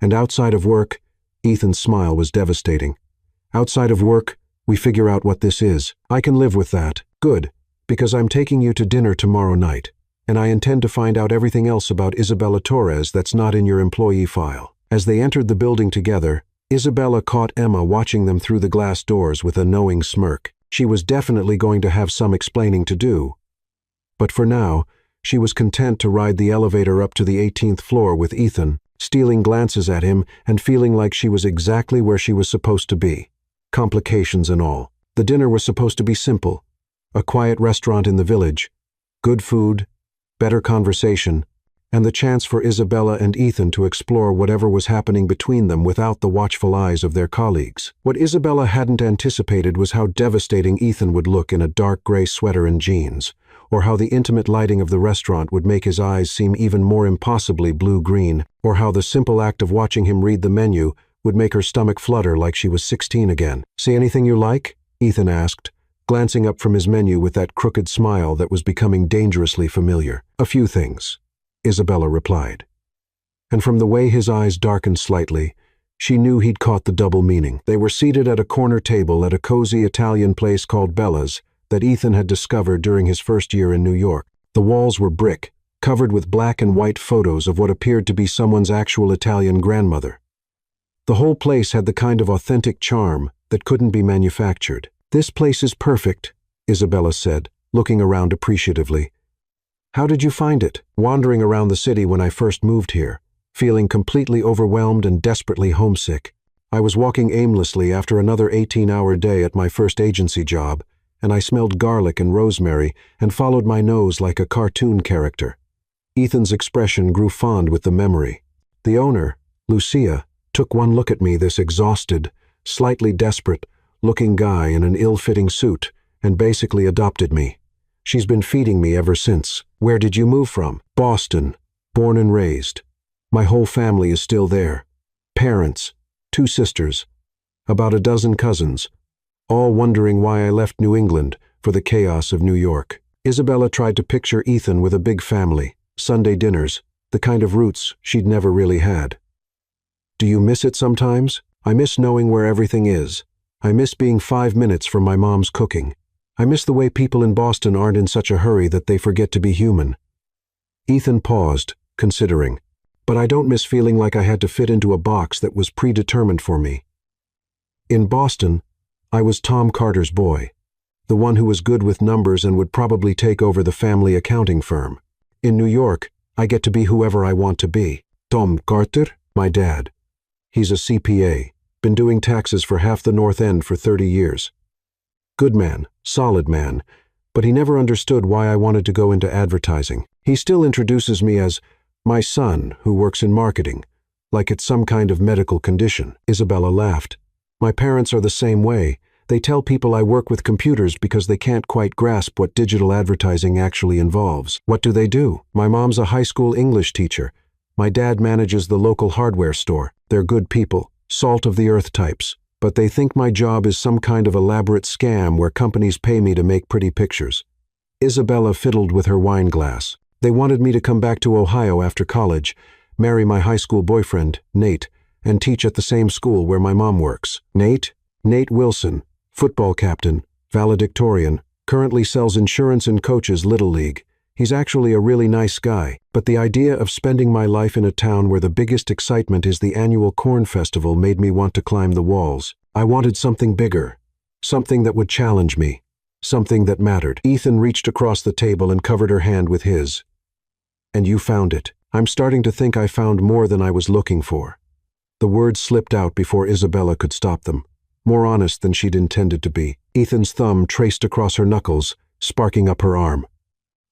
S1: And outside of work, Ethan's smile was devastating. Outside of work, we figure out what this is. I can live with that. Good, because I'm taking you to dinner tomorrow night, and I intend to find out everything else about Isabella Torres that's not in your employee file. As they entered the building together, Isabella caught Emma watching them through the glass doors with a knowing smirk. She was definitely going to have some explaining to do. But for now, she was content to ride the elevator up to the 18th floor with Ethan, stealing glances at him and feeling like she was exactly where she was supposed to be. Complications and all. The dinner was supposed to be simple. A quiet restaurant in the village, good food, better conversation, and the chance for Isabella and Ethan to explore whatever was happening between them without the watchful eyes of their colleagues. What Isabella hadn't anticipated was how devastating Ethan would look in a dark gray sweater and jeans, or how the intimate lighting of the restaurant would make his eyes seem even more impossibly blue-green, or how the simple act of watching him read the menu would make her stomach flutter like she was 16 again. See anything you like? Ethan asked, glancing up from his menu with that crooked smile that was becoming dangerously familiar. A few things, Isabella replied. And from the way his eyes darkened slightly, She knew he'd caught the double meaning. They were seated at a corner table at a cozy Italian place called Bella's that Ethan had discovered during his first year in New York. The walls were brick, covered with black and white photos of what appeared to be someone's actual Italian grandmother. The whole place had the kind of authentic charm that couldn't be manufactured. "This place is perfect," Isabella said, looking around appreciatively. "How did you find it?" "Wandering around the city when I first moved here, feeling completely overwhelmed and desperately homesick. I was walking aimlessly after another 18-hour day at my first agency job, and I smelled garlic and rosemary and followed my nose like a cartoon character." Ethan's expression grew fond with the memory. The owner, Lucia, took one look at me, this exhausted, slightly desperate-looking guy in an ill-fitting suit, and basically adopted me. She's been feeding me ever since. "Where did you move from?" "Boston, born and raised. My whole family is still there. Parents, 2 sisters, about a dozen cousins, all wondering why I left New England for the chaos of New York." Isabella tried to picture Ethan with a big family, Sunday dinners, the kind of roots she'd never really had. "Do you miss it sometimes?" "I miss knowing where everything is. I miss being 5 minutes from my mom's cooking. I miss the way people in Boston aren't in such a hurry that they forget to be human." Ethan paused, considering. "But I don't miss feeling like I had to fit into a box that was predetermined for me. In Boston, I was Tom Carter's boy, the one who was good with numbers and would probably take over the family accounting firm. In New York, I get to be whoever I want to be." "Tom Carter?" "My dad. He's a CPA, been doing taxes for half the North End for 30 years. Good man, solid man, but he never understood why I wanted to go into advertising. He still introduces me as my son who works in marketing, like it's some kind of medical condition." Isabella laughed. "My parents are the same way. They tell people I work with computers because they can't quite grasp what digital advertising actually involves." "What do they do?" "My mom's a high school English teacher. My dad manages the local hardware store. They're good people, salt-of-the-earth types, but they think my job is some kind of elaborate scam where companies pay me to make pretty pictures." Isabella fiddled with her wine glass. "They wanted me to come back to Ohio after college, marry my high school boyfriend, Nate, and teach at the same school where my mom works." "Nate?" "Nate Wilson, football captain, valedictorian, currently sells insurance and coaches Little League. He's actually a really nice guy, but the idea of spending my life in a town where the biggest excitement is the annual corn festival made me want to climb the walls. I wanted something bigger, something that would challenge me, something that mattered." Ethan reached across the table and covered her hand with his. "And you found it." "I'm starting to think I found more than I was looking for." The words slipped out before Isabella could stop them, more honest than she'd intended to be. Ethan's thumb traced across her knuckles, sparking up her arm.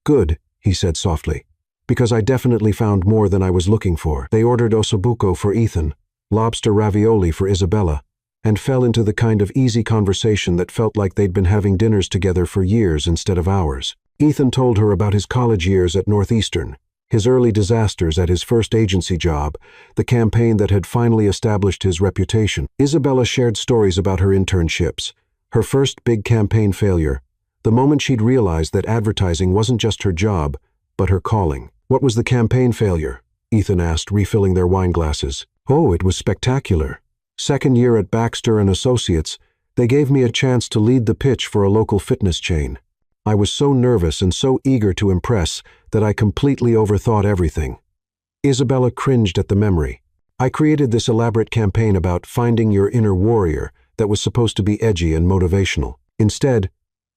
S1: "Good," he said softly, "because I definitely found more than I was looking for." They ordered ossobuco for Ethan, lobster ravioli for Isabella, and fell into the kind of easy conversation that felt like they'd been having dinners together for years instead of hours. Ethan told her about his college years at Northeastern, his early disasters at his first agency job, the campaign that had finally established his reputation. Isabella shared stories about her internships, her first big campaign failure, the moment she'd realized that advertising wasn't just her job, but her calling. "What was the campaign failure?" Ethan asked, refilling their wine glasses. "Oh, it was spectacular. Second year at Baxter and Associates, they gave me a chance to lead the pitch for a local fitness chain. I was so nervous and so eager to impress that I completely overthought everything." Isabella cringed at the memory. "I created this elaborate campaign about finding your inner warrior that was supposed to be edgy and motivational. Instead,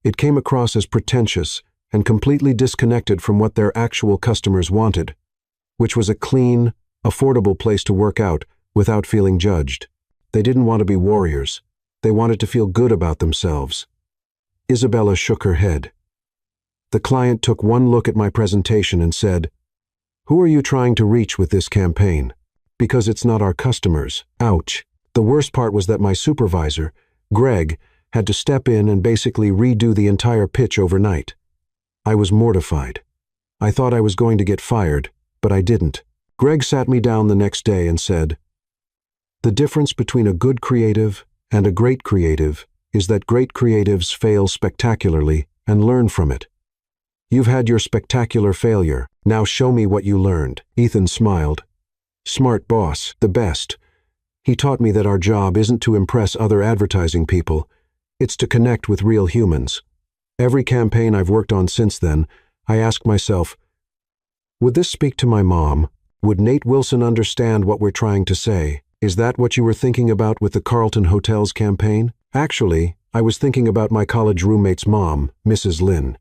S1: it came across as pretentious and completely disconnected from what their actual customers wanted, which was a clean, affordable place to work out without feeling judged. They didn't want to be warriors. They wanted to feel good about themselves." Isabella shook her head. "The client took one look at my presentation and said, 'Who are you trying to reach with this campaign? Because it's not our customers.' Ouch. The worst part was that my supervisor, Greg, had to step in and basically redo the entire pitch overnight. I was mortified. I thought I was going to get fired, but I didn't. Greg sat me down the next day and said, 'The difference between a good creative and a great creative is that great creatives fail spectacularly and learn from it. You've had your spectacular failure. Now show me what you learned.'" Ethan smiled. "Smart boss, the best. He taught me that our job isn't to impress other advertising people, it's to connect with real humans. Every campaign I've worked on since then, I ask myself, would this speak to my mom? Would Nate Wilson understand what we're trying to say? Is that what you were thinking about with the Carlton Hotels campaign? Actually, I was thinking about my college roommate's mom, Mrs. Lynn.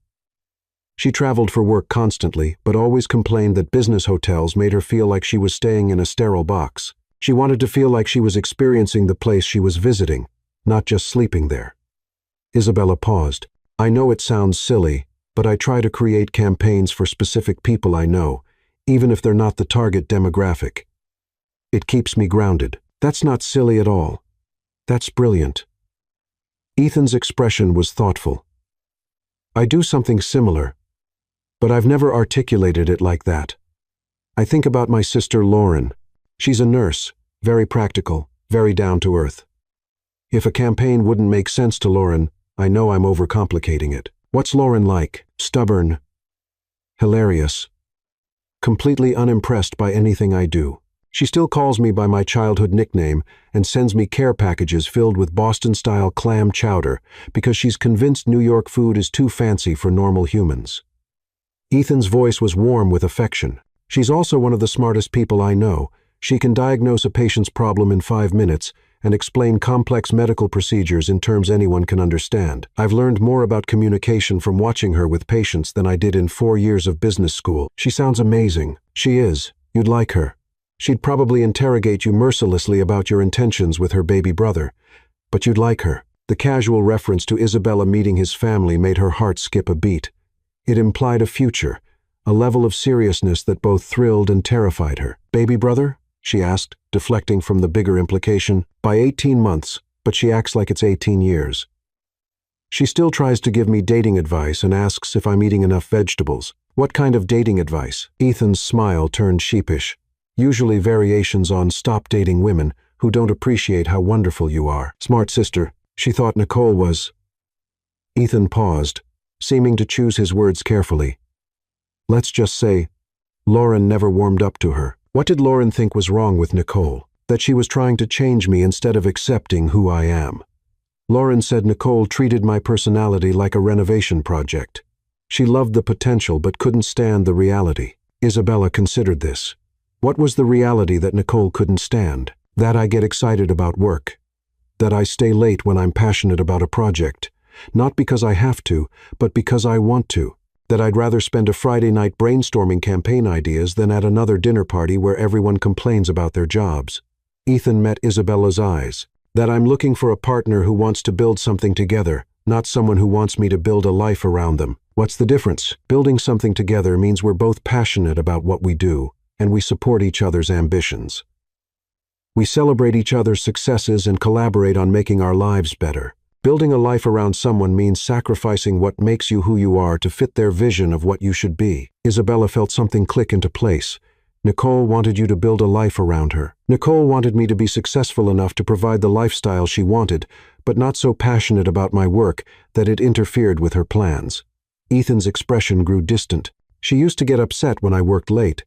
S1: She traveled for work constantly, but always complained that business hotels made her feel like she was staying in a sterile box. She wanted to feel like she was experiencing the place she was visiting, not just sleeping there. Isabella paused. I know it sounds silly, but I try to create campaigns for specific people I know, even if they're not the target demographic. It keeps me grounded. That's not silly at all. That's brilliant. Ethan's expression was thoughtful. I do something similar, but I've never articulated it like that. I think about my sister Lauren. She's a nurse, very practical, very down to earth. If a campaign wouldn't make sense to Lauren, I know I'm overcomplicating it. What's Lauren like? Stubborn, hilarious, completely unimpressed by anything I do. She still calls me by my childhood nickname and sends me care packages filled with Boston-style clam chowder because she's convinced New York food is too fancy for normal humans. Ethan's voice was warm with affection. She's also one of the smartest people I know. She can diagnose a patient's problem in 5 minutes and explain complex medical procedures in terms anyone can understand. I've learned more about communication from watching her with patients than I did in 4 years of business school. She sounds amazing. She is. You'd like her. She'd probably interrogate you mercilessly about your intentions with her baby brother, but you'd like her. The casual reference to Isabella meeting his family made her heart skip a beat. It implied a future, a level of seriousness that both thrilled and terrified her. Baby brother? She asked, deflecting from the bigger implication. By 18 months, but she acts like it's 18 years. She still tries to give me dating advice and asks if I'm eating enough vegetables. What kind of dating advice? Ethan's smile turned sheepish. Usually variations on stop dating women who don't appreciate how wonderful you are. Smart sister. She thought Nicole was. Ethan paused, seeming to choose his words carefully. Let's just say, Lauren never warmed up to her. What did Lauren think was wrong with Nicole? That she was trying to change me instead of accepting who I am. Lauren said Nicole treated my personality like a renovation project. She loved the potential but couldn't stand the reality. Isabella considered this. What was the reality that Nicole couldn't stand? That I get excited about work. That I stay late when I'm passionate about a project. Not because I have to, but because I want to. That I'd rather spend a Friday night brainstorming campaign ideas than at another dinner party where everyone complains about their jobs. Ethan met Isabella's eyes. That I'm looking for a partner who wants to build something together, not someone who wants me to build a life around them. What's the difference? Building something together means we're both passionate about what we do, and we support each other's ambitions. We celebrate each other's successes and collaborate on making our lives better. Building a life around someone means sacrificing what makes you who you are to fit their vision of what you should be. Isabella felt something click into place. Nicole wanted you to build a life around her. Nicole wanted me to be successful enough to provide the lifestyle she wanted, but not so passionate about my work that it interfered with her plans. Ethan's expression grew distant. She used to get upset when I worked late,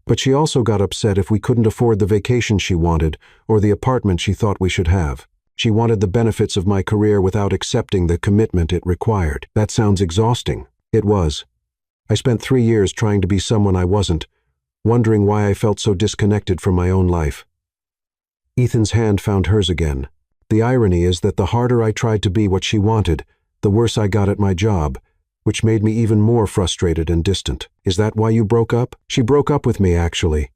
S1: but she also got upset if we couldn't afford the vacation she wanted or the apartment she thought we should have. She wanted the benefits of my career without accepting the commitment it required. That sounds exhausting. It was. I spent 3 years trying to be someone I wasn't, wondering why I felt so disconnected from my own life. Ethan's hand found hers again. The irony is that the harder I tried to be what she wanted, the worse I got at my job, which made me even more frustrated and distant. Is that why you broke up? She broke up with me, actually.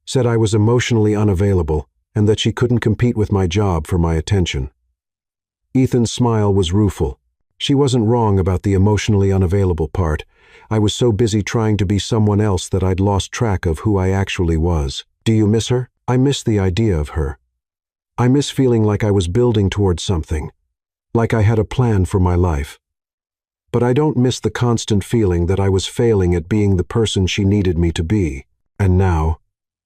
S1: Said I was emotionally unavailable, and that she couldn't compete with my job for my attention. Ethan's smile was rueful. She wasn't wrong about the emotionally unavailable part. I was so busy trying to be someone else that I'd lost track of who I actually was. Do you miss her? I miss the idea of her. I miss feeling like I was building towards something, like I had a plan for my life. But I don't miss the constant feeling that I was failing at being the person she needed me to be. And now,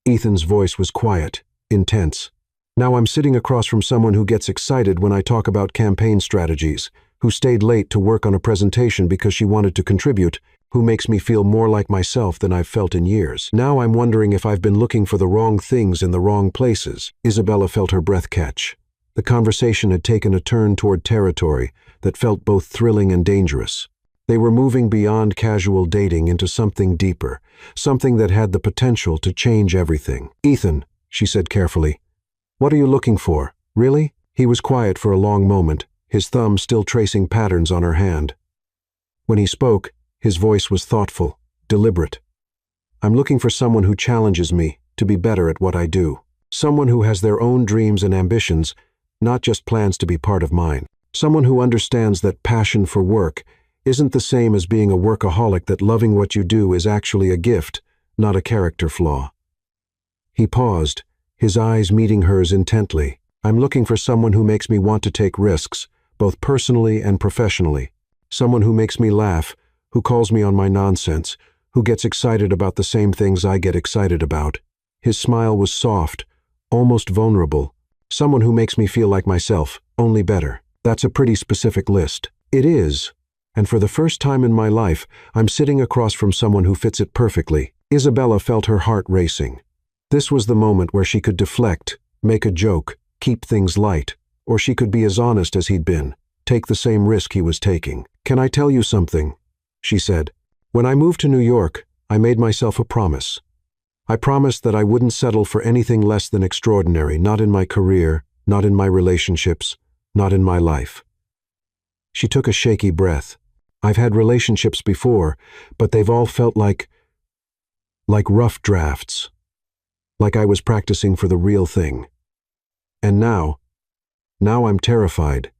S1: Ethan's voice was quiet, intense. Now I'm sitting across from someone who gets excited when I talk about campaign strategies, who stayed late to work on a presentation because she wanted to contribute, who makes me feel more like myself than I've felt in years. Now I'm wondering if I've been looking for the wrong things in the wrong places." Isabella felt her breath catch. The conversation had taken a turn toward territory that felt both thrilling and dangerous. They were moving beyond casual dating into something deeper, something that had the potential to change everything. "Ethan," she said carefully, "what are you looking for? Really?" He was quiet for a long moment, his thumb still tracing patterns on her hand. When he spoke, his voice was thoughtful, deliberate. "I'm looking for someone who challenges me to be better at what I do. Someone who has their own dreams and ambitions, not just plans to be part of mine. Someone who understands that passion for work isn't the same as being a workaholic, that loving what you do is actually a gift, not a character flaw." He paused, his eyes meeting hers intently. "I'm looking for someone who makes me want to take risks, both personally and professionally. Someone who makes me laugh, who calls me on my nonsense, who gets excited about the same things I get excited about." His smile was soft, almost vulnerable. "Someone who makes me feel like myself, only better." That's a pretty specific list. It is. And for the first time in my life, I'm sitting across from someone who fits it perfectly. Isabella felt her heart racing. This was the moment where she could deflect, make a joke, keep things light, or she could be as honest as he'd been, take the same risk he was taking. "Can I tell you something?" she said. "When I moved to New York, I made myself a promise. I promised that I wouldn't settle for anything less than extraordinary, not in my career, not in my relationships, not in my life." She took a shaky breath. "I've had relationships before, but they've all felt like rough drafts. Like I was practicing for the real thing. And now I'm terrified.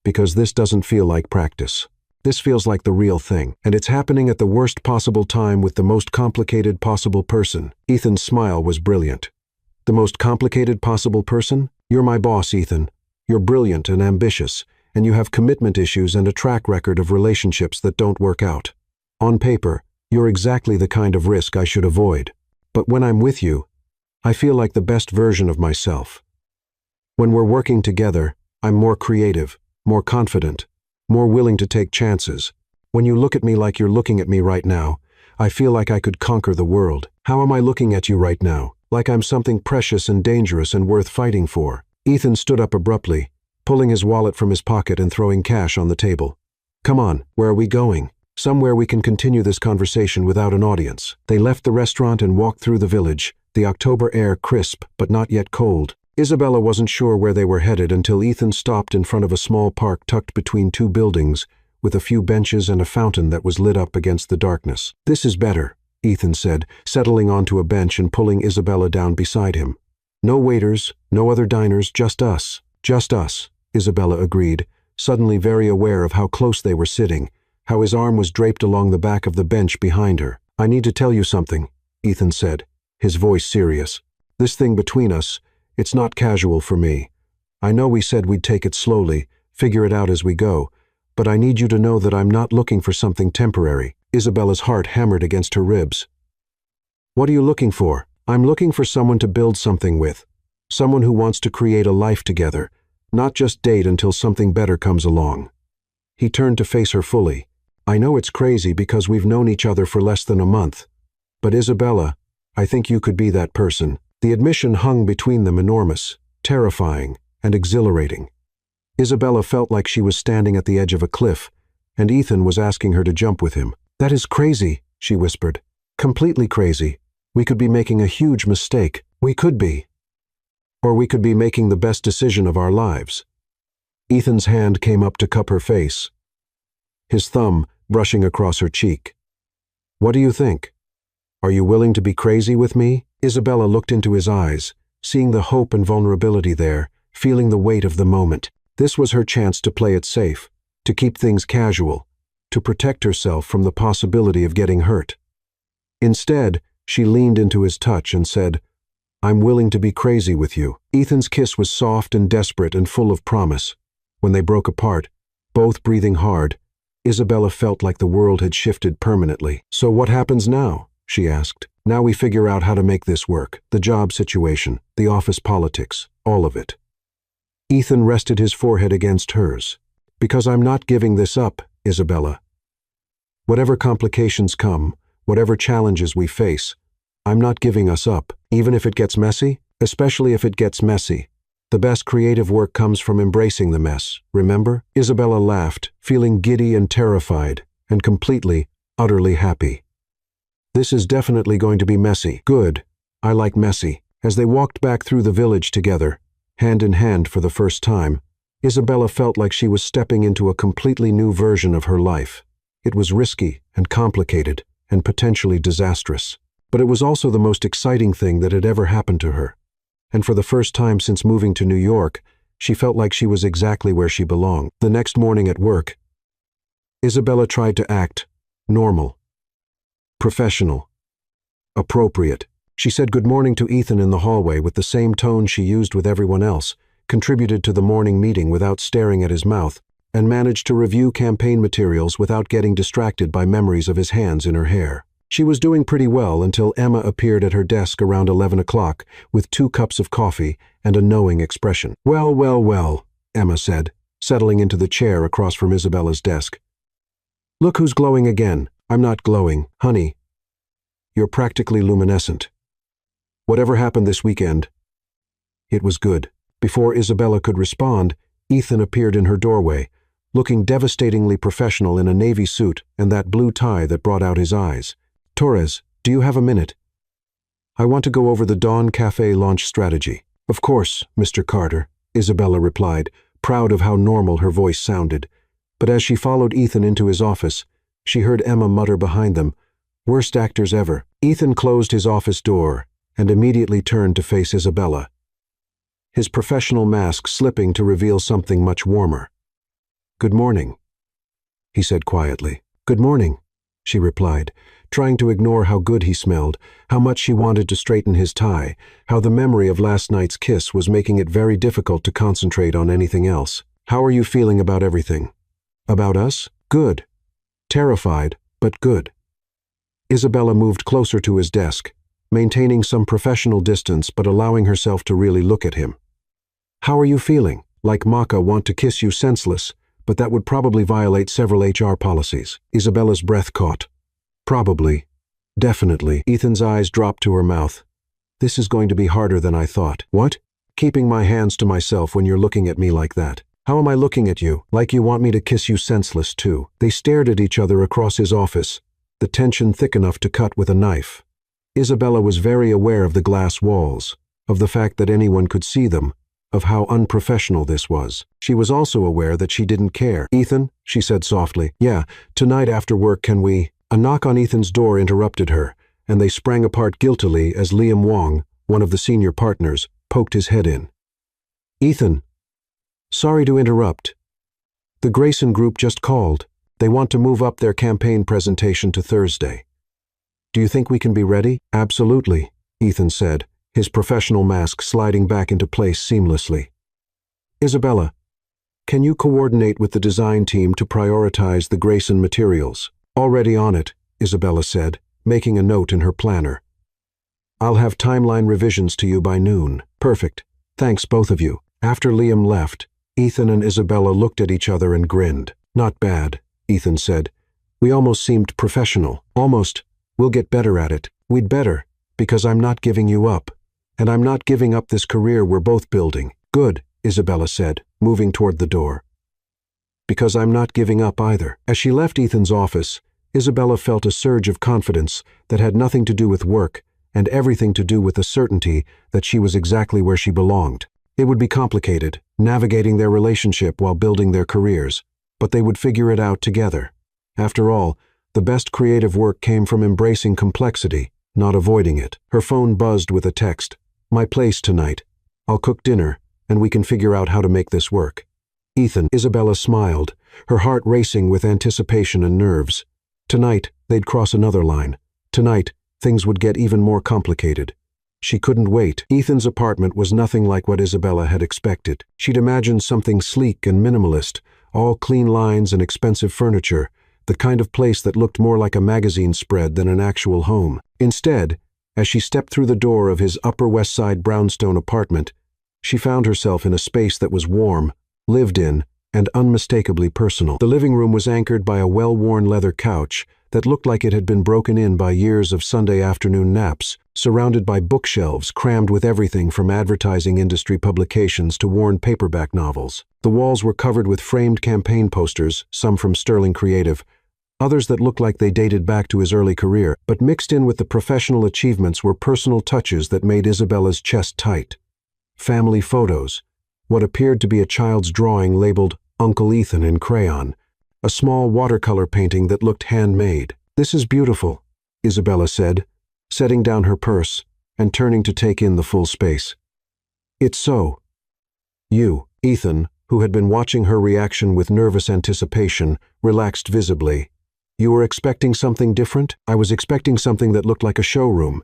S1: Because this doesn't feel like practice. This feels like the real thing, and it's happening at the worst possible time with the most complicated possible person." Ethan's smile was brilliant. "The most complicated possible person? You're my boss, Ethan. You're brilliant and ambitious, and you have commitment issues and a track record of relationships that don't work out. On paper, you're exactly the kind of risk I should avoid. But when I'm with you, I feel like the best version of myself. When we're working together, I'm more creative, more confident, more willing to take chances. When you look at me like you're looking at me right now, I feel like I could conquer the world. How am I looking at you right now? Like I'm something precious and dangerous and worth fighting for." Ethan stood up abruptly, pulling his wallet from his pocket and throwing cash on the table. "Come on, where are we going? Somewhere we can continue this conversation without an audience." They left the restaurant and walked through the village, the October air crisp but not yet cold. Isabella wasn't sure where they were headed until Ethan stopped in front of a small park tucked between two buildings, with a few benches and a fountain that was lit up against the darkness. "This is better," Ethan said, settling onto a bench and pulling Isabella down beside him. "No waiters, no other diners, just us." "Just us," Isabella agreed, suddenly very aware of how close they were sitting, how his arm was draped along the back of the bench behind her. "I need to tell you something," Ethan said, his voice serious. "This thing between us, it's not casual for me. I know we said we'd take it slowly, figure it out as we go, but I need you to know that I'm not looking for something temporary." Isabella's heart hammered against her ribs. "What are you looking for?" "I'm looking for someone to build something with. Someone who wants to create a life together, not just date until something better comes along." He turned to face her fully. "I know it's crazy because we've known each other for less than a month. But Isabella, I think you could be that person." The admission hung between them enormous, terrifying, and exhilarating. Isabella felt like she was standing at the edge of a cliff, and Ethan was asking her to jump with him. "That is crazy," she whispered. "Completely crazy. We could be making a huge mistake. We could be. Or we could be making the best decision of our lives." Ethan's hand came up to cup her face, his thumb brushing across her cheek. "What do you think? Are you willing to be crazy with me?" Isabella looked into his eyes, seeing the hope and vulnerability there, feeling the weight of the moment. This was her chance to play it safe, to keep things casual, to protect herself from the possibility of getting hurt. Instead, she leaned into his touch and said, "I'm willing to be crazy with you." Ethan's kiss was soft and desperate and full of promise. When they broke apart, both breathing hard, Isabella felt like the world had shifted permanently. "So what happens now?" she asked. "Now we figure out how to make this work. The job situation, the office politics, all of it." Ethan rested his forehead against hers. "Because I'm not giving this up, Isabella. Whatever complications come, whatever challenges we face, I'm not giving us up, even if it gets messy, especially if it gets messy. The best creative work comes from embracing the mess, remember? Isabella laughed, feeling giddy and terrified, and completely, utterly happy. This is definitely going to be messy. Good. I like messy. As they walked back through the village together, hand in hand for the first time, Isabella felt like she was stepping into a completely new version of her life. It was risky and complicated and potentially disastrous. But it was also the most exciting thing that had ever happened to her. And for the first time since moving to New York, she felt like she was exactly where she belonged. The next morning at work, Isabella tried to act normal, professional, appropriate. She said good morning to Ethan in the hallway with the same tone she used with everyone else, contributed to the morning meeting without staring at his mouth, and managed to review campaign materials without getting distracted by memories of his hands in her hair. She was doing pretty well until Emma appeared at her desk around 11 o'clock with 2 cups of coffee and a knowing expression. "Well, well, well," Emma said, settling into the chair across from Isabella's desk. "Look who's glowing again." "I'm not glowing, honey. You're practically luminescent. Whatever happened this weekend, it was good." Before Isabella could respond, Ethan appeared in her doorway, looking devastatingly professional in a navy suit and that blue tie that brought out his eyes. "Torres, do you have a minute? I want to go over the Dawn Cafe launch strategy." "Of course, Mr. Carter," Isabella replied, proud of how normal her voice sounded. But as she followed Ethan into his office, she heard Emma mutter behind them, "Worst actors ever." Ethan closed his office door and immediately turned to face Isabella, his professional mask slipping to reveal something much warmer. "Good morning," he said quietly. "Good morning," she replied, trying to ignore how good he smelled, how much she wanted to straighten his tie, how the memory of last night's kiss was making it very difficult to concentrate on anything else. "How are you feeling about everything?" "About us? Good. Terrified, but good." Isabella moved closer to his desk, maintaining some professional distance but allowing herself to really look at him. "How are you feeling? Like Maka want to kiss you senseless, but that would probably violate several HR policies." Isabella's breath caught. "Probably. Definitely." Ethan's eyes dropped to her mouth. "This is going to be harder than I thought." "What?" "Keeping my hands to myself when you're looking at me like that." "How am I looking at you? Like you want me to kiss you senseless, too." They stared at each other across his office, the tension thick enough to cut with a knife. Isabella was very aware of the glass walls, of the fact that anyone could see them, of how unprofessional this was. She was also aware that she didn't care. "Ethan," she said softly, "yeah, tonight after work can we—" A knock on Ethan's door interrupted her, and they sprang apart guiltily as Liam Wong, one of the senior partners, poked his head in. "Ethan, sorry to interrupt. The Grayson Group just called. They want to move up their campaign presentation to Thursday. Do you think we can be ready?" "Absolutely," Ethan said, his professional mask sliding back into place seamlessly. "Isabella, can you coordinate with the design team to prioritize the Grayson materials?" "Already on it," Isabella said, making a note in her planner. "I'll have timeline revisions to you by noon." "Perfect. Thanks, both of you." After Liam left, Ethan and Isabella looked at each other and grinned. "Not bad," Ethan said. "We almost seemed professional. Almost. We'll get better at it." "We'd better, because I'm not giving you up. And I'm not giving up this career we're both building." "Good," Isabella said, moving toward the door. "Because I'm not giving up either." As she left Ethan's office, Isabella felt a surge of confidence that had nothing to do with work and everything to do with the certainty that she was exactly where she belonged. It would be complicated, navigating their relationship while building their careers, but they would figure it out together. After all, the best creative work came from embracing complexity, not avoiding it. Her phone buzzed with a text. "My place tonight. I'll cook dinner, and we can figure out how to make this work." "Ethan," Isabella smiled, her heart racing with anticipation and nerves. Tonight, they'd cross another line. Tonight, things would get even more complicated. She couldn't wait. Ethan's apartment was nothing like what Isabella had expected. She'd imagined something sleek and minimalist, all clean lines and expensive furniture, the kind of place that looked more like a magazine spread than an actual home. Instead, as she stepped through the door of his Upper West Side brownstone apartment, she found herself in a space that was warm, lived in, and unmistakably personal. The living room was anchored by a well-worn leather couch, that looked like it had been broken in by years of Sunday afternoon naps, surrounded by bookshelves crammed with everything from advertising industry publications to worn paperback novels. The walls were covered with framed campaign posters, some from Sterling Creative, others that looked like they dated back to his early career, but mixed in with the professional achievements were personal touches that made Isabella's chest tight. Family photos, what appeared to be a child's drawing labeled Uncle Ethan in crayon, a small watercolor painting that looked handmade. "This is beautiful," Isabella said, setting down her purse and turning to take in the full space. "It's so." Ethan, who had been watching her reaction with nervous anticipation, relaxed visibly. "You were expecting something different?" "I was expecting something that looked like a showroom."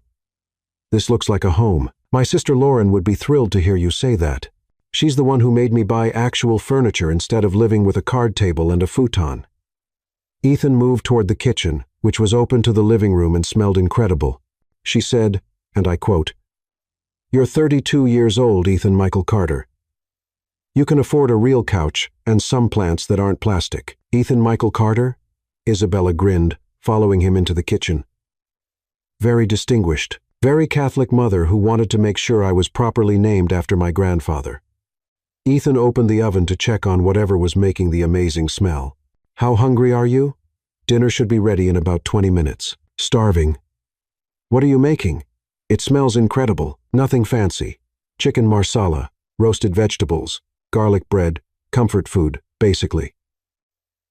S1: "This looks like a home." "My sister Lauren would be thrilled to hear you say that. She's the one who made me buy actual furniture instead of living with a card table and a futon." Ethan moved toward the kitchen, which was open to the living room and smelled incredible. She said, and I quote, "You're 32 years old, Ethan Michael Carter. You can afford a real couch and some plants that aren't plastic." "Ethan Michael Carter?" Isabella grinned, following him into the kitchen. "Very distinguished. Very Catholic mother who wanted to make sure I was properly named after my grandfather." Ethan opened the oven to check on whatever was making the amazing smell. "How hungry are you?" "Dinner should be ready in about 20 minutes. "Starving." "What are you making?" "It smells incredible. Nothing fancy. Chicken marsala, roasted vegetables, garlic bread, comfort food, basically."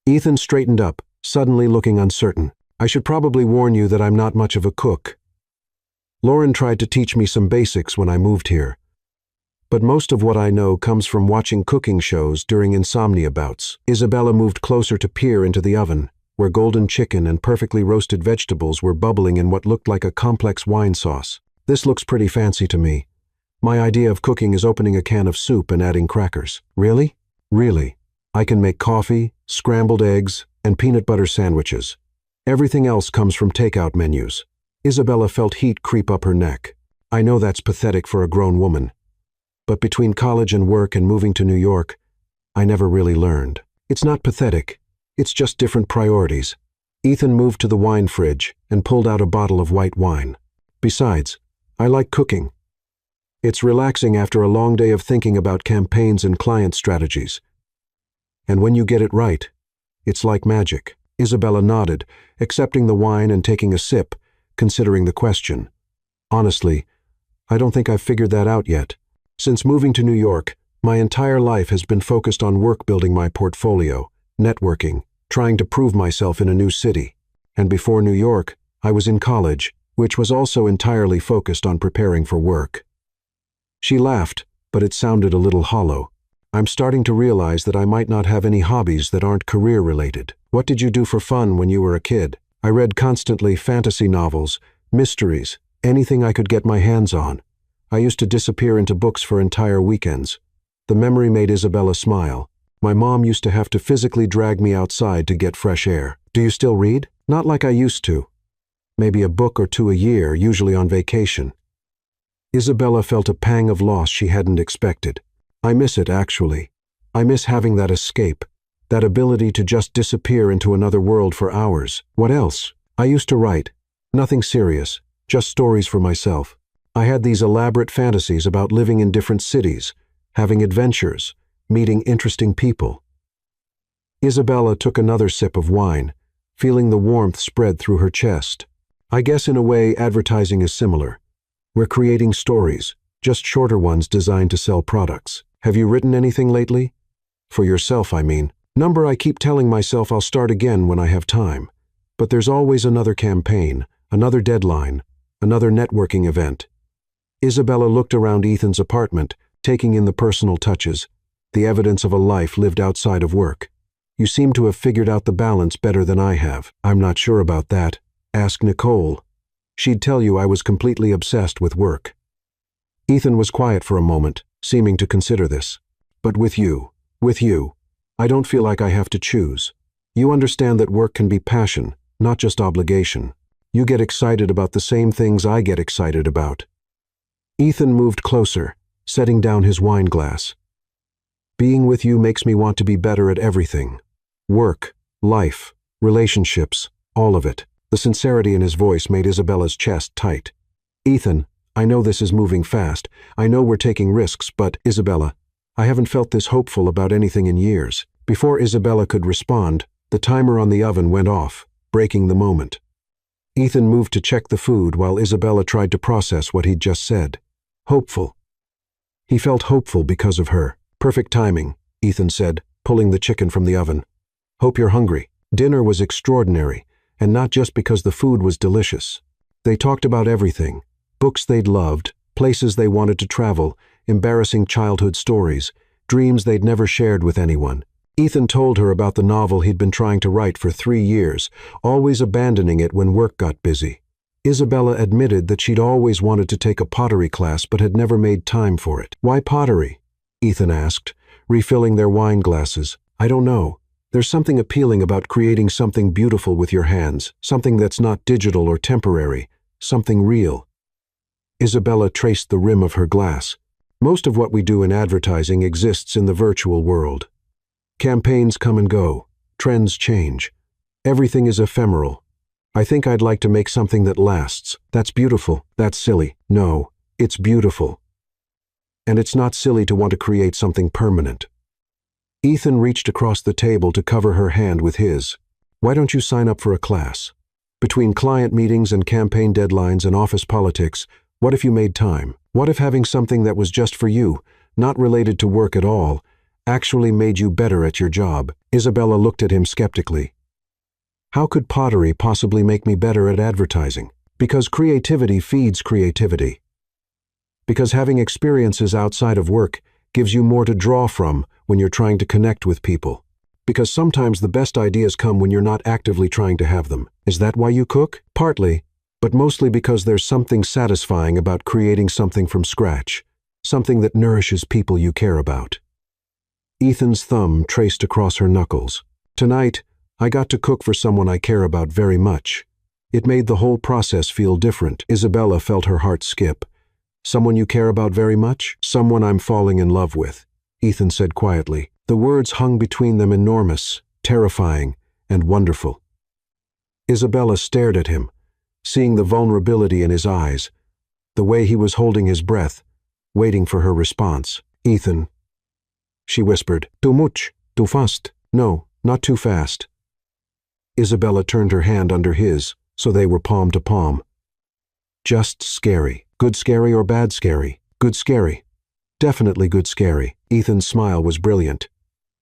S1: Ethan straightened up, suddenly looking uncertain. "I should probably warn you that I'm not much of a cook. Lauren tried to teach me some basics when I moved here, but most of what I know comes from watching cooking shows during insomnia bouts." Isabella moved closer to peer into the oven, where golden chicken and perfectly roasted vegetables were bubbling in what looked like a complex wine sauce. "This looks pretty fancy to me. My idea of cooking is opening a can of soup and adding crackers." "Really?" "Really. I can make coffee, scrambled eggs, and peanut butter sandwiches. Everything else comes from takeout menus." Isabella felt heat creep up her neck. "I know that's pathetic for a grown woman, but between college and work and moving to New York, I never really learned." "It's not pathetic. It's just different priorities." Ethan moved to the wine fridge and pulled out a bottle of white wine. "Besides, I like cooking. It's relaxing after a long day of thinking about campaigns and client strategies. And when you get it right, it's like magic." Isabella nodded, accepting the wine and taking a sip, considering the question. "Honestly, I don't think I've figured that out yet. Since moving to New York, my entire life has been focused on work, building my portfolio, networking, trying to prove myself in a new city. And before New York, I was in college, which was also entirely focused on preparing for work." She laughed, but it sounded a little hollow. "I'm starting to realize that I might not have any hobbies that aren't career-related." "What did you do for fun when you were a kid?" "I read constantly fantasy novels, mysteries, anything I could get my hands on. I used to disappear into books for entire weekends." The memory made Isabella smile. "My mom used to have to physically drag me outside to get fresh air." "Do you still read?" "Not like I used to. Maybe a book or two a year, usually on vacation." Isabella felt a pang of loss she hadn't expected. "I miss it, actually. I miss having that escape, that ability to just disappear into another world for hours." "What else?" "I used to write. Nothing serious, just stories for myself. I had these elaborate fantasies about living in different cities, having adventures, meeting interesting people." Isabella took another sip of wine, feeling the warmth spread through her chest. "I guess in a way advertising is similar. We're creating stories, just shorter ones designed to sell products." "Have you written anything lately?" "For yourself, I mean." I keep telling myself I'll start again when I have time. But there's always another campaign, another deadline, another networking event." Isabella looked around Ethan's apartment, taking in the personal touches, the evidence of a life lived outside of work. "You seem to have figured out the balance better than I have." "I'm not sure about that. Ask Nicole. She'd tell you I was completely obsessed with work." Ethan was quiet for a moment, seeming to consider this. "But with you, I don't feel like I have to choose. You understand that work can be passion, not just obligation. You get excited about the same things I get excited about." Ethan moved closer, setting down his wine glass. "Being with you makes me want to be better at everything. Work, life, relationships, All of it. The sincerity in his voice made Isabella's chest tight. Ethan, I know this is moving fast. I know we're taking risks, but, Isabella, I haven't felt this hopeful about anything in years. Before Isabella could respond, the timer on the oven went off, breaking the moment. Ethan moved to check the food while Isabella tried to process what he'd just said. Hopeful. He felt hopeful because of her. Perfect timing, Ethan said, pulling the chicken from the oven. Hope you're hungry. Dinner was extraordinary, and not just because the food was delicious. They talked about everything. Books they'd loved, places they wanted to travel, embarrassing childhood stories, dreams they'd never shared with anyone. Ethan told her about the novel he'd been trying to write for 3 years, always abandoning it when work got busy. Isabella admitted that she'd always wanted to take a pottery class but had never made time for it. Why pottery? Ethan asked, refilling their wine glasses. I don't know. There's something appealing about creating something beautiful with your hands, something that's not digital or temporary, something real. Isabella traced the rim of her glass. Most of what we do in advertising exists in the virtual world. Campaigns come and go. Trends change. Everything is ephemeral. I think I'd like to make something that lasts. That's beautiful. That's silly. No, it's beautiful. And it's not silly to want to create something permanent. Ethan reached across the table to cover her hand with his. Why don't you sign up for a class? Between client meetings and campaign deadlines and office politics, what if you made time? What if having something that was just for you, not related to work at all, actually made you better at your job? Isabella looked at him skeptically. How could pottery possibly make me better at advertising? Because creativity feeds creativity. Because having experiences outside of work gives you more to draw from when you're trying to connect with people. Because sometimes the best ideas come when you're not actively trying to have them. Is that why you cook? Partly, but mostly because there's something satisfying about creating something from scratch, something that nourishes people you care about. Ethan's thumb traced across her knuckles. Tonight, I got to cook for someone I care about very much. It made the whole process feel different. Isabella felt her heart skip. Someone you care about very much? Someone I'm falling in love with, Ethan said quietly. The words hung between them enormous, terrifying, and wonderful. Isabella stared at him, seeing the vulnerability in his eyes, the way he was holding his breath, waiting for her response. Ethan, she whispered. Too much, too fast. No, not too fast. Isabella turned her hand under his, so they were palm to palm. Just scary. Good scary or bad scary? Good scary. Definitely good scary. Ethan's smile was brilliant.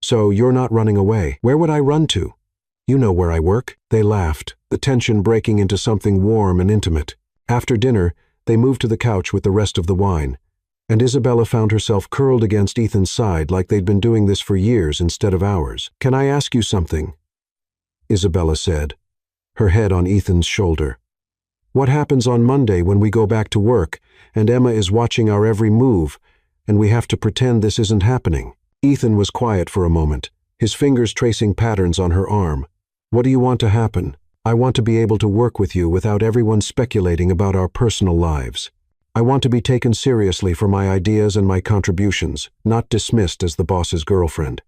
S1: So you're not running away. Where would I run to? You know where I work. They laughed, the tension breaking into something warm and intimate. After dinner, they moved to the couch with the rest of the wine, and Isabella found herself curled against Ethan's side like they'd been doing this for years instead of hours. Can I ask you something? Isabella said, her head on Ethan's shoulder. What happens on Monday when we go back to work, and Emma is watching our every move, and we have to pretend this isn't happening? Ethan was quiet for a moment, his fingers tracing patterns on her arm. What do you want to happen? I want to be able to work with you without everyone speculating about our personal lives. I want to be taken seriously for my ideas and my contributions, not dismissed as the boss's girlfriend.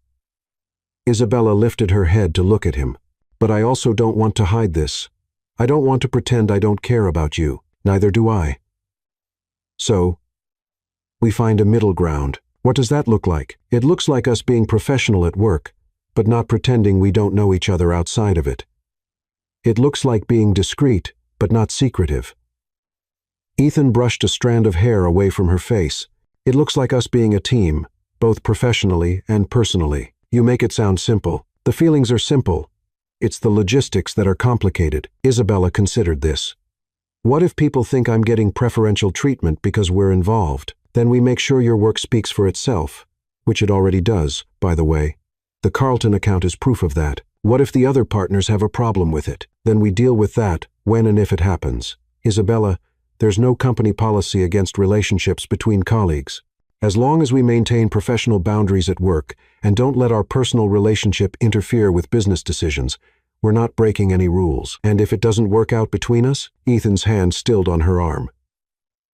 S1: Isabella lifted her head to look at him. But I also don't want to hide this. I don't want to pretend I don't care about you. Neither do I. So, we find a middle ground. What does that look like? It looks like us being professional at work, but not pretending we don't know each other outside of it. It looks like being discreet, but not secretive. Ethan brushed a strand of hair away from her face. It looks like us being a team, both professionally and personally. You make it sound simple. The feelings are simple. It's the logistics that are complicated. Isabella considered this. What if people think I'm getting preferential treatment because we're involved? Then we make sure your work speaks for itself, which it already does, by the way. The Carlton account is proof of that. What if the other partners have a problem with it? Then we deal with that when and if it happens. Isabella, there's no company policy against relationships between colleagues. As long as we maintain professional boundaries at work and don't let our personal relationship interfere with business decisions, we're not breaking any rules. And if it doesn't work out between us? Ethan's hand stilled on her arm.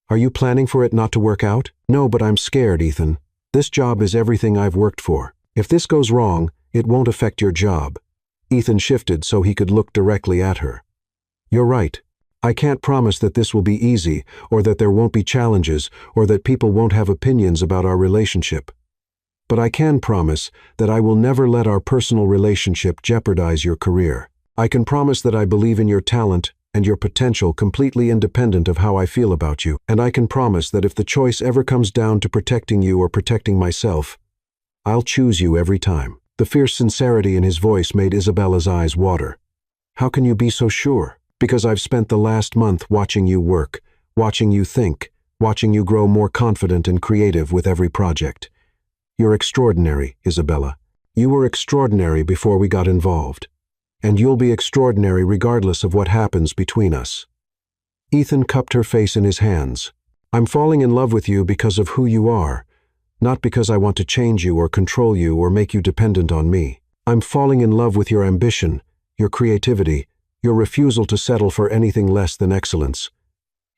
S1: Are you planning for it not to work out? No, but I'm scared, Ethan. This job is everything I've worked for. If this goes wrong, it won't affect your job. Ethan shifted so he could look directly at her. "You're right. I can't promise that this will be easy, or that there won't be challenges, or that people won't have opinions about our relationship. But I can promise that I will never let our personal relationship jeopardize your career. I can promise that I believe in your talent and your potential completely independent of how I feel about you, and I can promise that if the choice ever comes down to protecting you or protecting myself, I'll choose you every time." The fierce sincerity in his voice made Isabella's eyes water. "How can you be so sure?" "Because I've spent the last month watching you work, watching you think, watching you grow more confident and creative with every project. You're extraordinary, Isabella. You were extraordinary before we got involved. And you'll be extraordinary regardless of what happens between us." Ethan cupped her face in his hands. "I'm falling in love with you because of who you are, not because I want to change you or control you or make you dependent on me. I'm falling in love with your ambition, your creativity, your refusal to settle for anything less than excellence.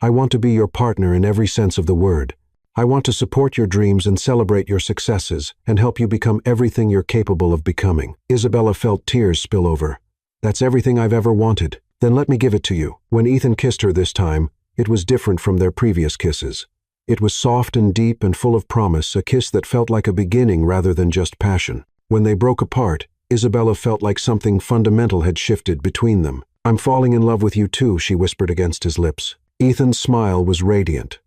S1: I want to be your partner in every sense of the word. I want to support your dreams and celebrate your successes and help you become everything you're capable of becoming." Isabella felt tears spill over. "That's everything I've ever wanted. Then let me give it to you." When Ethan kissed her this time, it was different from their previous kisses. It was soft and deep and full of promise, a kiss that felt like a beginning rather than just passion. When they broke apart, Isabella felt like something fundamental had shifted between them. "I'm falling in love with you too," she whispered against his lips. Ethan's smile was radiant.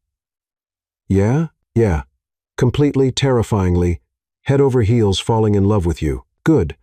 S1: "Yeah? Yeah. Completely, terrifyingly, head over heels falling in love with you. Good,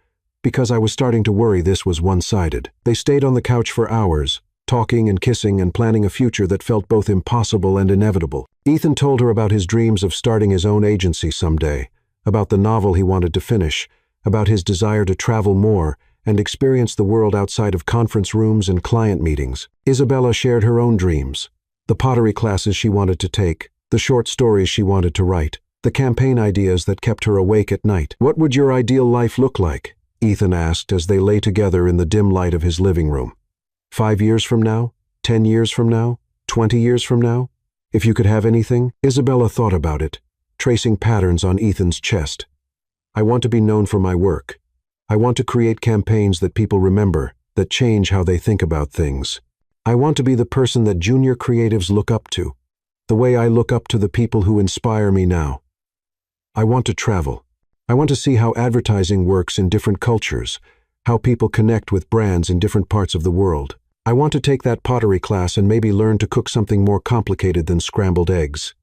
S1: because I was starting to worry this was one-sided." They stayed on the couch for hours, talking and kissing and planning a future that felt both impossible and inevitable. Ethan told her about his dreams of starting his own agency someday, about the novel he wanted to finish, about his desire to travel more and experience the world outside of conference rooms and client meetings. Isabella shared her own dreams, the pottery classes she wanted to take, the short stories she wanted to write, the campaign ideas that kept her awake at night. "What would your ideal life look like?" Ethan asked as they lay together in the dim light of his living room. 5 years from now? 10 years from now? 20 years from now? If you could have anything? Isabella thought about it, tracing patterns on Ethan's chest. "I want to be known for my work. I want to create campaigns that people remember, that change how they think about things. I want to be the person that junior creatives look up to, the way I look up to the people who inspire me now. I want to travel. I want to see how advertising works in different cultures, how people connect with brands in different parts of the world. I want to take that pottery class and maybe learn to cook something more complicated than scrambled eggs."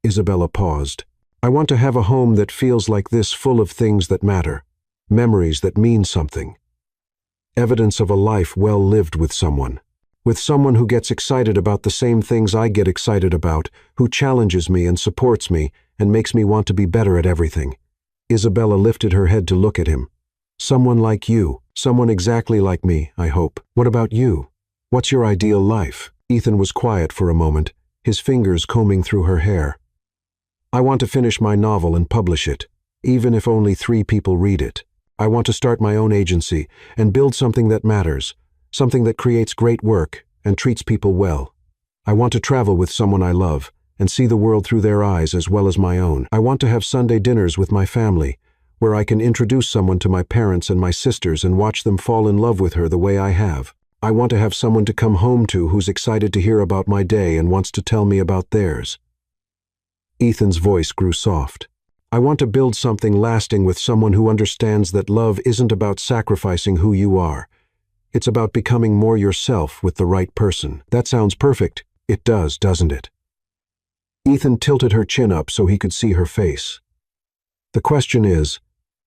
S1: Isabella paused. "I want to have a home that feels like this, full of things that matter, memories that mean something. Evidence of a life well lived with someone who gets excited about the same things I get excited about, who challenges me and supports me and makes me want to be better at everything." Isabella lifted her head to look at him. "Someone like you, someone exactly like me, I hope. What about you? What's your ideal life?" Ethan was quiet for a moment, his fingers combing through her hair. "I want to finish my novel and publish it, even if only 3 people read it. I want to start my own agency and build something that matters, something that creates great work and treats people well. I want to travel with someone I love and see the world through their eyes as well as my own. I want to have Sunday dinners with my family, where I can introduce someone to my parents and my sisters and watch them fall in love with her the way I have. I want to have someone to come home to who's excited to hear about my day and wants to tell me about theirs." Ethan's voice grew soft. "I want to build something lasting with someone who understands that love isn't about sacrificing who you are. It's about becoming more yourself with the right person." "That sounds perfect." "It does, doesn't it?" Ethan tilted her chin up so he could see her face. "The question is,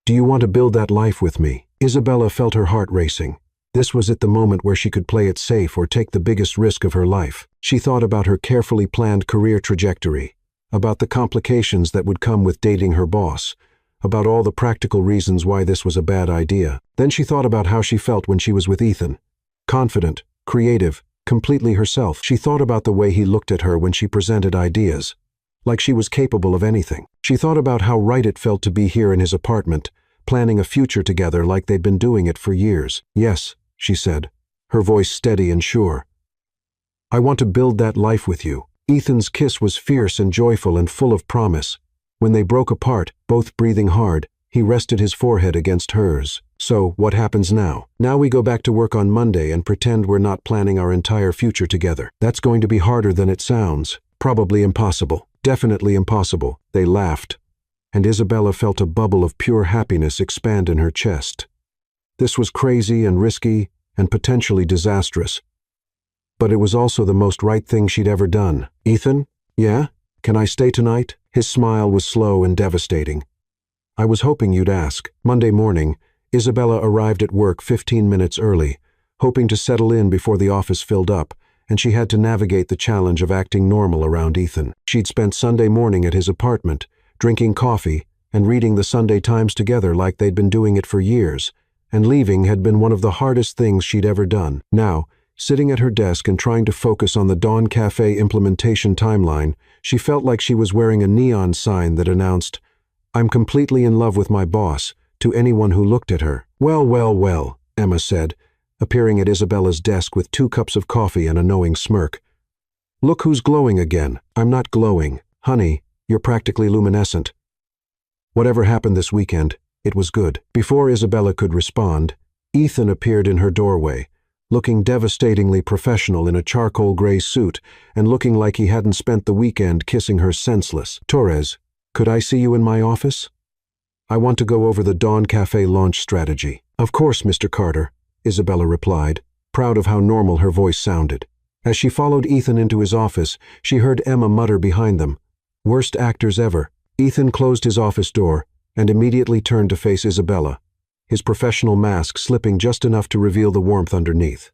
S1: do you want to build that life with me?" Isabella felt her heart racing. This was at the moment where she could play it safe or take the biggest risk of her life. She thought about her carefully planned career trajectory, about the complications that would come with dating her boss, about all the practical reasons why this was a bad idea. Then she thought about how she felt when she was with Ethan. Confident, creative, completely herself. She thought about the way he looked at her when she presented ideas, like she was capable of anything. She thought about how right it felt to be here in his apartment, planning a future together like they'd been doing it for years. "Yes," she said, her voice steady and sure. "I want to build that life with you." Ethan's kiss was fierce and joyful and full of promise. When they broke apart, both breathing hard, He rested his forehead against hers. So, what happens now? Now we go back to work on Monday and pretend we're not planning our entire future together. That's going to be harder than it sounds. Probably impossible. Definitely impossible. They laughed, and Isabella felt a bubble of pure happiness expand in her chest. This was crazy and risky and potentially disastrous. But it was also the most right thing she'd ever done. Ethan? Yeah? Can I stay tonight? His smile was slow and devastating. I was hoping you'd ask. Monday morning, Isabella arrived at work 15 minutes early, hoping to settle in before the office filled up, and she had to navigate the challenge of acting normal around Ethan. She'd spent Sunday morning at his apartment, drinking coffee and reading the Sunday Times together like they'd been doing it for years, and leaving had been one of the hardest things she'd ever done. Now, sitting at her desk and trying to focus on the Dawn Cafe implementation timeline, she felt like she was wearing a neon sign that announced, "I'm completely in love with my boss," to anyone who looked at her. Well, well, well, Emma said, appearing at Isabella's desk with 2 cups of coffee and a knowing smirk. Look who's glowing again. I'm not glowing. Honey, you're practically luminescent. Whatever happened this weekend, it was good. Before Isabella could respond, Ethan appeared in her doorway, looking devastatingly professional in a charcoal gray suit and looking like he hadn't spent the weekend kissing her senseless. Torres, could I see you in my office? I want to go over the Dawn Cafe launch strategy. Of course, Mr. Carter, Isabella replied, proud of how normal her voice sounded. As she followed Ethan into his office, she heard Emma mutter behind them, "Worst actors ever." Ethan closed his office door and immediately turned to face Isabella, his professional mask slipping just enough to reveal the warmth underneath.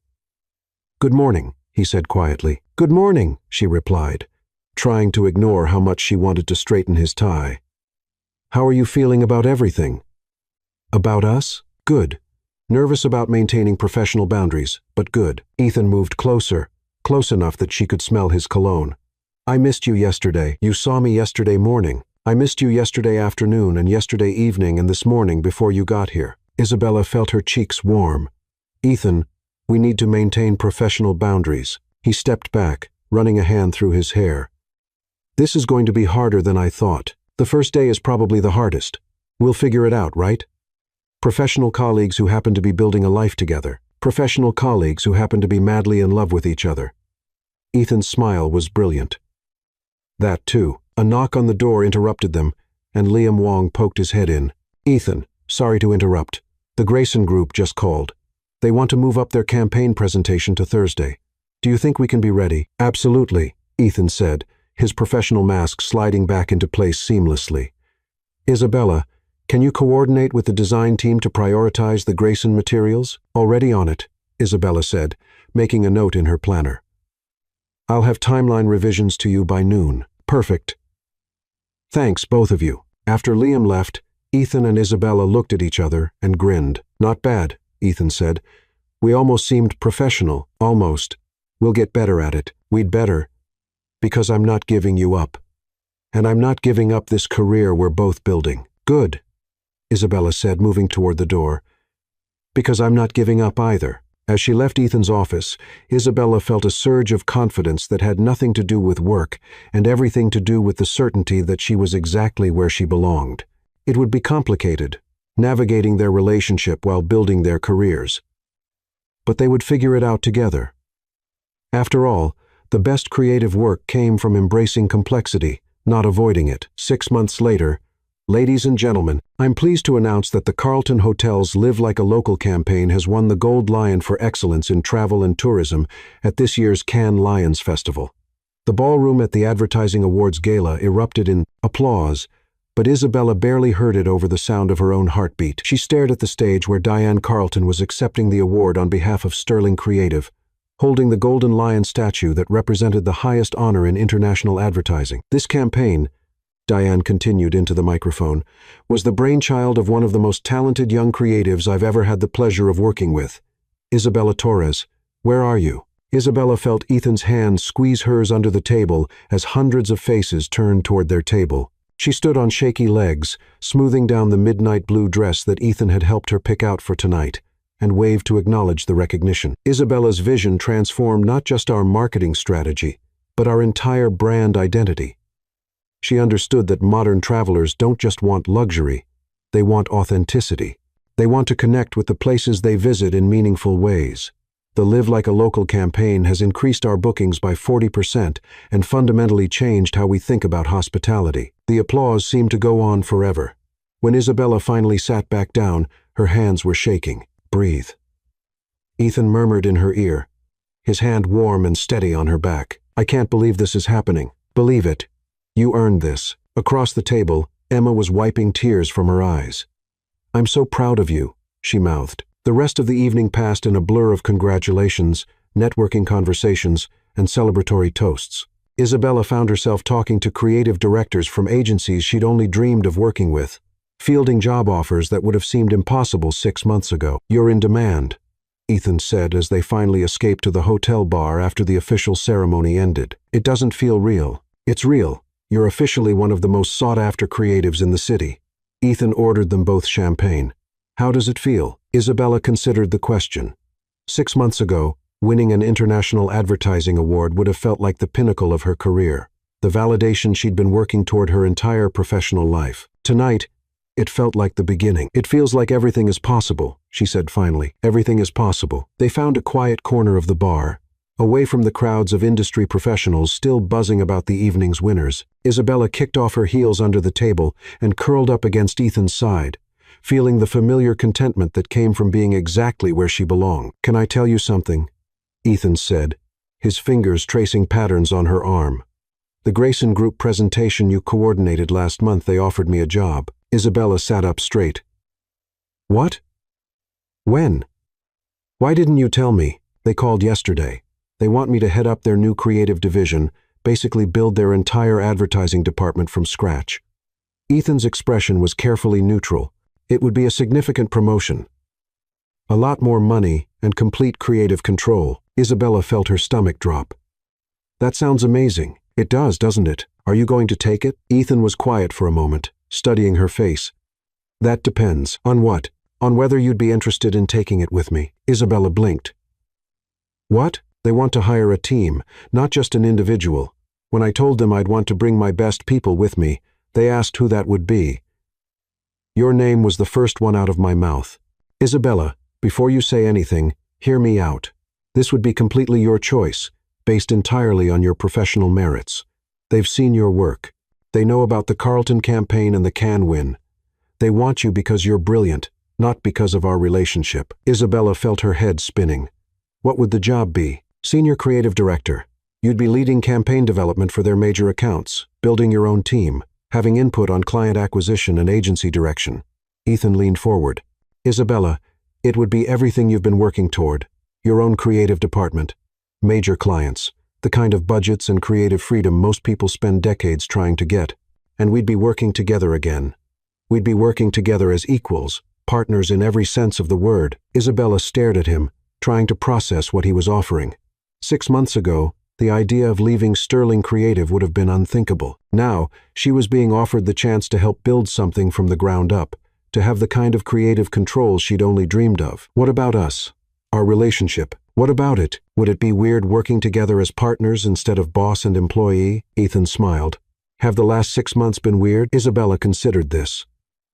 S1: "Good morning," he said quietly. "Good morning," she replied, trying to ignore how much she wanted to straighten his tie. "How are you feeling about everything?" "About us? Good. Nervous about maintaining professional boundaries, but good." Ethan moved closer, close enough that she could smell his cologne. "I missed you yesterday. You saw me yesterday morning. I missed you yesterday afternoon and yesterday evening and this morning before you got here." Isabella felt her cheeks warm. "Ethan, we need to maintain professional boundaries." He stepped back, running a hand through his hair. "This is going to be harder than I thought. The first day is probably the hardest. We'll figure it out, right? Professional colleagues who happen to be building a life together. Professional colleagues who happen to be madly in love with each other." Ethan's smile was brilliant. That too. A knock on the door interrupted them, and Liam Wong poked his head in. "Ethan, sorry to interrupt. The Grayson Group just called. They want to move up their campaign presentation to Thursday. Do you think we can be ready?" "Absolutely," Ethan said, his professional mask sliding back into place seamlessly. "Isabella, can you coordinate with the design team to prioritize the Grayson materials?" "Already on it," Isabella said, making a note in her planner. "I'll have timeline revisions to you by noon." "Perfect. Thanks, both of you." After Liam left, Ethan and Isabella looked at each other and grinned. "Not bad," Ethan said. "We almost seemed professional, almost. We'll get better at it. We'd better. Because I'm not giving you up. And I'm not giving up this career we're both building." "Good," Isabella said, moving toward the door. "Because I'm not giving up either." As she left Ethan's office, Isabella felt a surge of confidence that had nothing to do with work and everything to do with the certainty that she was exactly where she belonged. It would be complicated, navigating their relationship while building their careers. But they would figure it out together. After all, the best creative work came from embracing complexity, not avoiding it. 6 months later, ladies and gentlemen, I'm pleased to announce that the Carlton Hotel's Live Like a Local campaign has won the Gold Lion for Excellence in Travel and Tourism at this year's Cannes Lions Festival. The ballroom at the Advertising Awards Gala erupted in applause, but Isabella barely heard it over the sound of her own heartbeat. She stared at the stage where Diane Carlton was accepting the award on behalf of Sterling Creative, holding the Golden Lion statue that represented the highest honor in international advertising. This campaign, Diane continued into the microphone, was the brainchild of one of the most talented young creatives I've ever had the pleasure of working with. Isabella Torres, where are you? Isabella felt Ethan's hand squeeze hers under the table as hundreds of faces turned toward their table. She stood on shaky legs, smoothing down the midnight blue dress that Ethan had helped her pick out for tonight, and waved to acknowledge the recognition. Isabella's vision transformed not just our marketing strategy, but our entire brand identity. She understood that modern travelers don't just want luxury, They want authenticity. They want to connect with the places they visit in meaningful ways. The Live Like a Local campaign has increased our bookings by 40% and fundamentally changed how we think about hospitality. The applause seemed to go on forever. When Isabella finally sat back down, her hands were shaking. "Breathe." Ethan murmured in her ear, his hand warm and steady on her back. "I can't believe this is happening." "Believe it. You earned this." Across the table, Emma was wiping tears from her eyes. "I'm so proud of you," she mouthed. The rest of the evening passed in a blur of congratulations, networking conversations, and celebratory toasts. Isabella found herself talking to creative directors from agencies she'd only dreamed of working with, fielding job offers that would have seemed impossible 6 months ago. "You're in demand," Ethan said as they finally escaped to the hotel bar after the official ceremony ended. "It doesn't feel real." "It's real. You're officially one of the most sought-after creatives in the city." Ethan ordered them both champagne. "How does it feel?" Isabella considered the question. 6 months ago, winning an international advertising award would have felt like the pinnacle of her career, the validation she'd been working toward her entire professional life. Tonight, it felt like the beginning. "It feels like everything is possible," she said finally. "Everything is possible." They found a quiet corner of the bar, away from the crowds of industry professionals still buzzing about the evening's winners. Isabella kicked off her heels under the table and curled up against Ethan's side, feeling the familiar contentment that came from being exactly where she belonged. "Can I tell you something?" Ethan said, his fingers tracing patterns on her arm. "The Grayson Group presentation you coordinated last month, they offered me a job." Isabella sat up straight. "What? When? Why didn't you tell me?" "They called yesterday. They want me to head up their new creative division, basically build their entire advertising department from scratch." Ethan's expression was carefully neutral. "It would be a significant promotion. A lot more money and complete creative control." Isabella felt her stomach drop. "That sounds amazing." "It does, doesn't it? Are you going to take it?" Ethan was quiet for a moment, studying her face. "That depends." "On what?" "On whether you'd be interested in taking it with me." Isabella blinked. "What?" "They want to hire a team, not just an individual. When I told them I'd want to bring my best people with me, they asked who that would be. Your name was the first one out of my mouth." "Isabella, before you say anything, hear me out. This would be completely your choice, based entirely on your professional merits. They've seen your work. They know about the Carlton campaign and the Cannes win. They want you because you're brilliant, not because of our relationship." Isabella felt her head spinning. "What would the job be?" "Senior Creative Director. You'd be leading campaign development for their major accounts, building your own team, having input on client acquisition and agency direction." Ethan leaned forward. "Isabella, it would be everything you've been working toward. Your own creative department, major clients, the kind of budgets and creative freedom most people spend decades trying to get. And we'd be working together again. We'd be working together as equals, partners in every sense of the word." Isabella stared at him, trying to process what he was offering. 6 months ago, the idea of leaving Sterling Creative would have been unthinkable. Now, she was being offered the chance to help build something from the ground up, to have the kind of creative control she'd only dreamed of. "What about us? Our relationship? What about it? Would it be weird working together as partners instead of boss and employee?" Ethan smiled. "Have the last 6 months been weird?" Isabella considered this.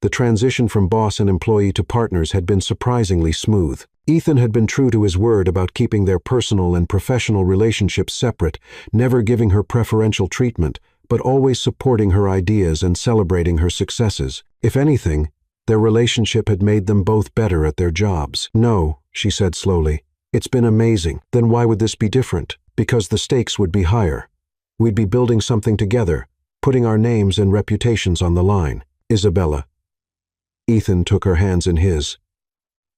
S1: The transition from boss and employee to partners had been surprisingly smooth. Ethan had been true to his word about keeping their personal and professional relationships separate, never giving her preferential treatment, but always supporting her ideas and celebrating her successes. If anything, their relationship had made them both better at their jobs. "No," she said slowly. "It's been amazing." "Then why would this be different?" "Because the stakes would be higher. We'd be building something together, putting our names and reputations on the line." "Isabella." Ethan took her hands in his.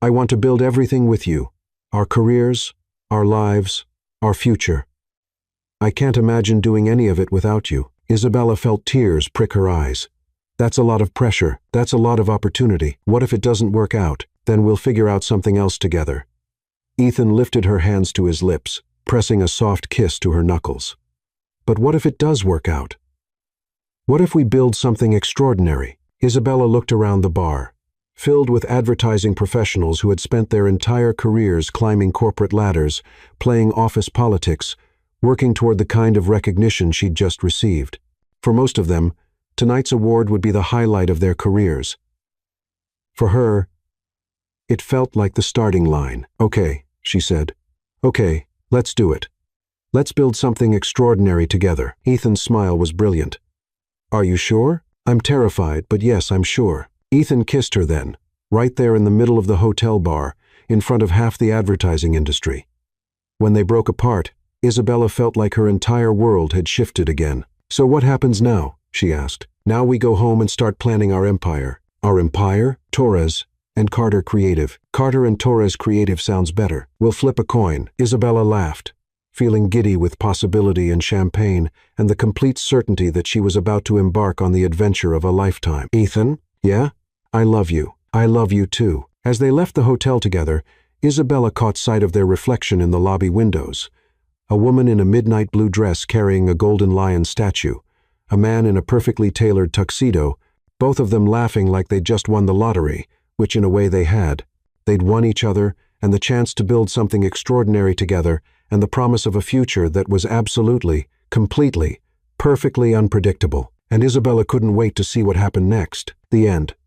S1: "I want to build everything with you. Our careers, our lives, our future. I can't imagine doing any of it without you." Isabella felt tears prick her eyes. "That's a lot of pressure. That's a lot of opportunity. What if it doesn't work out? Then we'll figure out something else together." Ethan lifted her hands to his lips, pressing a soft kiss to her knuckles. "But what if it does work out? What if we build something extraordinary?" Isabella looked around the bar, filled with advertising professionals who had spent their entire careers climbing corporate ladders, playing office politics, working toward the kind of recognition she'd just received. For most of them, tonight's award would be the highlight of their careers. For her, it felt like the starting line. "Okay," she said. "Okay, let's do it. Let's build something extraordinary together." Ethan's smile was brilliant. "Are you sure?" "I'm terrified, but yes, I'm sure." Ethan kissed her then, right there in the middle of the hotel bar, in front of half the advertising industry. When they broke apart, Isabella felt like her entire world had shifted again. "So what happens now?" she asked. "Now we go home and start planning our empire." "Our empire?" "Torres and Carter Creative." "Carter and Torres Creative sounds better. We'll flip a coin." Isabella laughed, feeling giddy with possibility and champagne and the complete certainty that she was about to embark on the adventure of a lifetime. "Ethan? Yeah? I love you. I love you too." As they left the hotel together, Isabella caught sight of their reflection in the lobby windows. A woman in a midnight blue dress carrying a golden lion statue, a man in a perfectly tailored tuxedo, both of them laughing like they'd just won the lottery, which in a way they had. They'd won each other, and the chance to build something extraordinary together, and the promise of a future that was absolutely, completely, perfectly unpredictable. And Isabella couldn't wait to see what happened next. The end.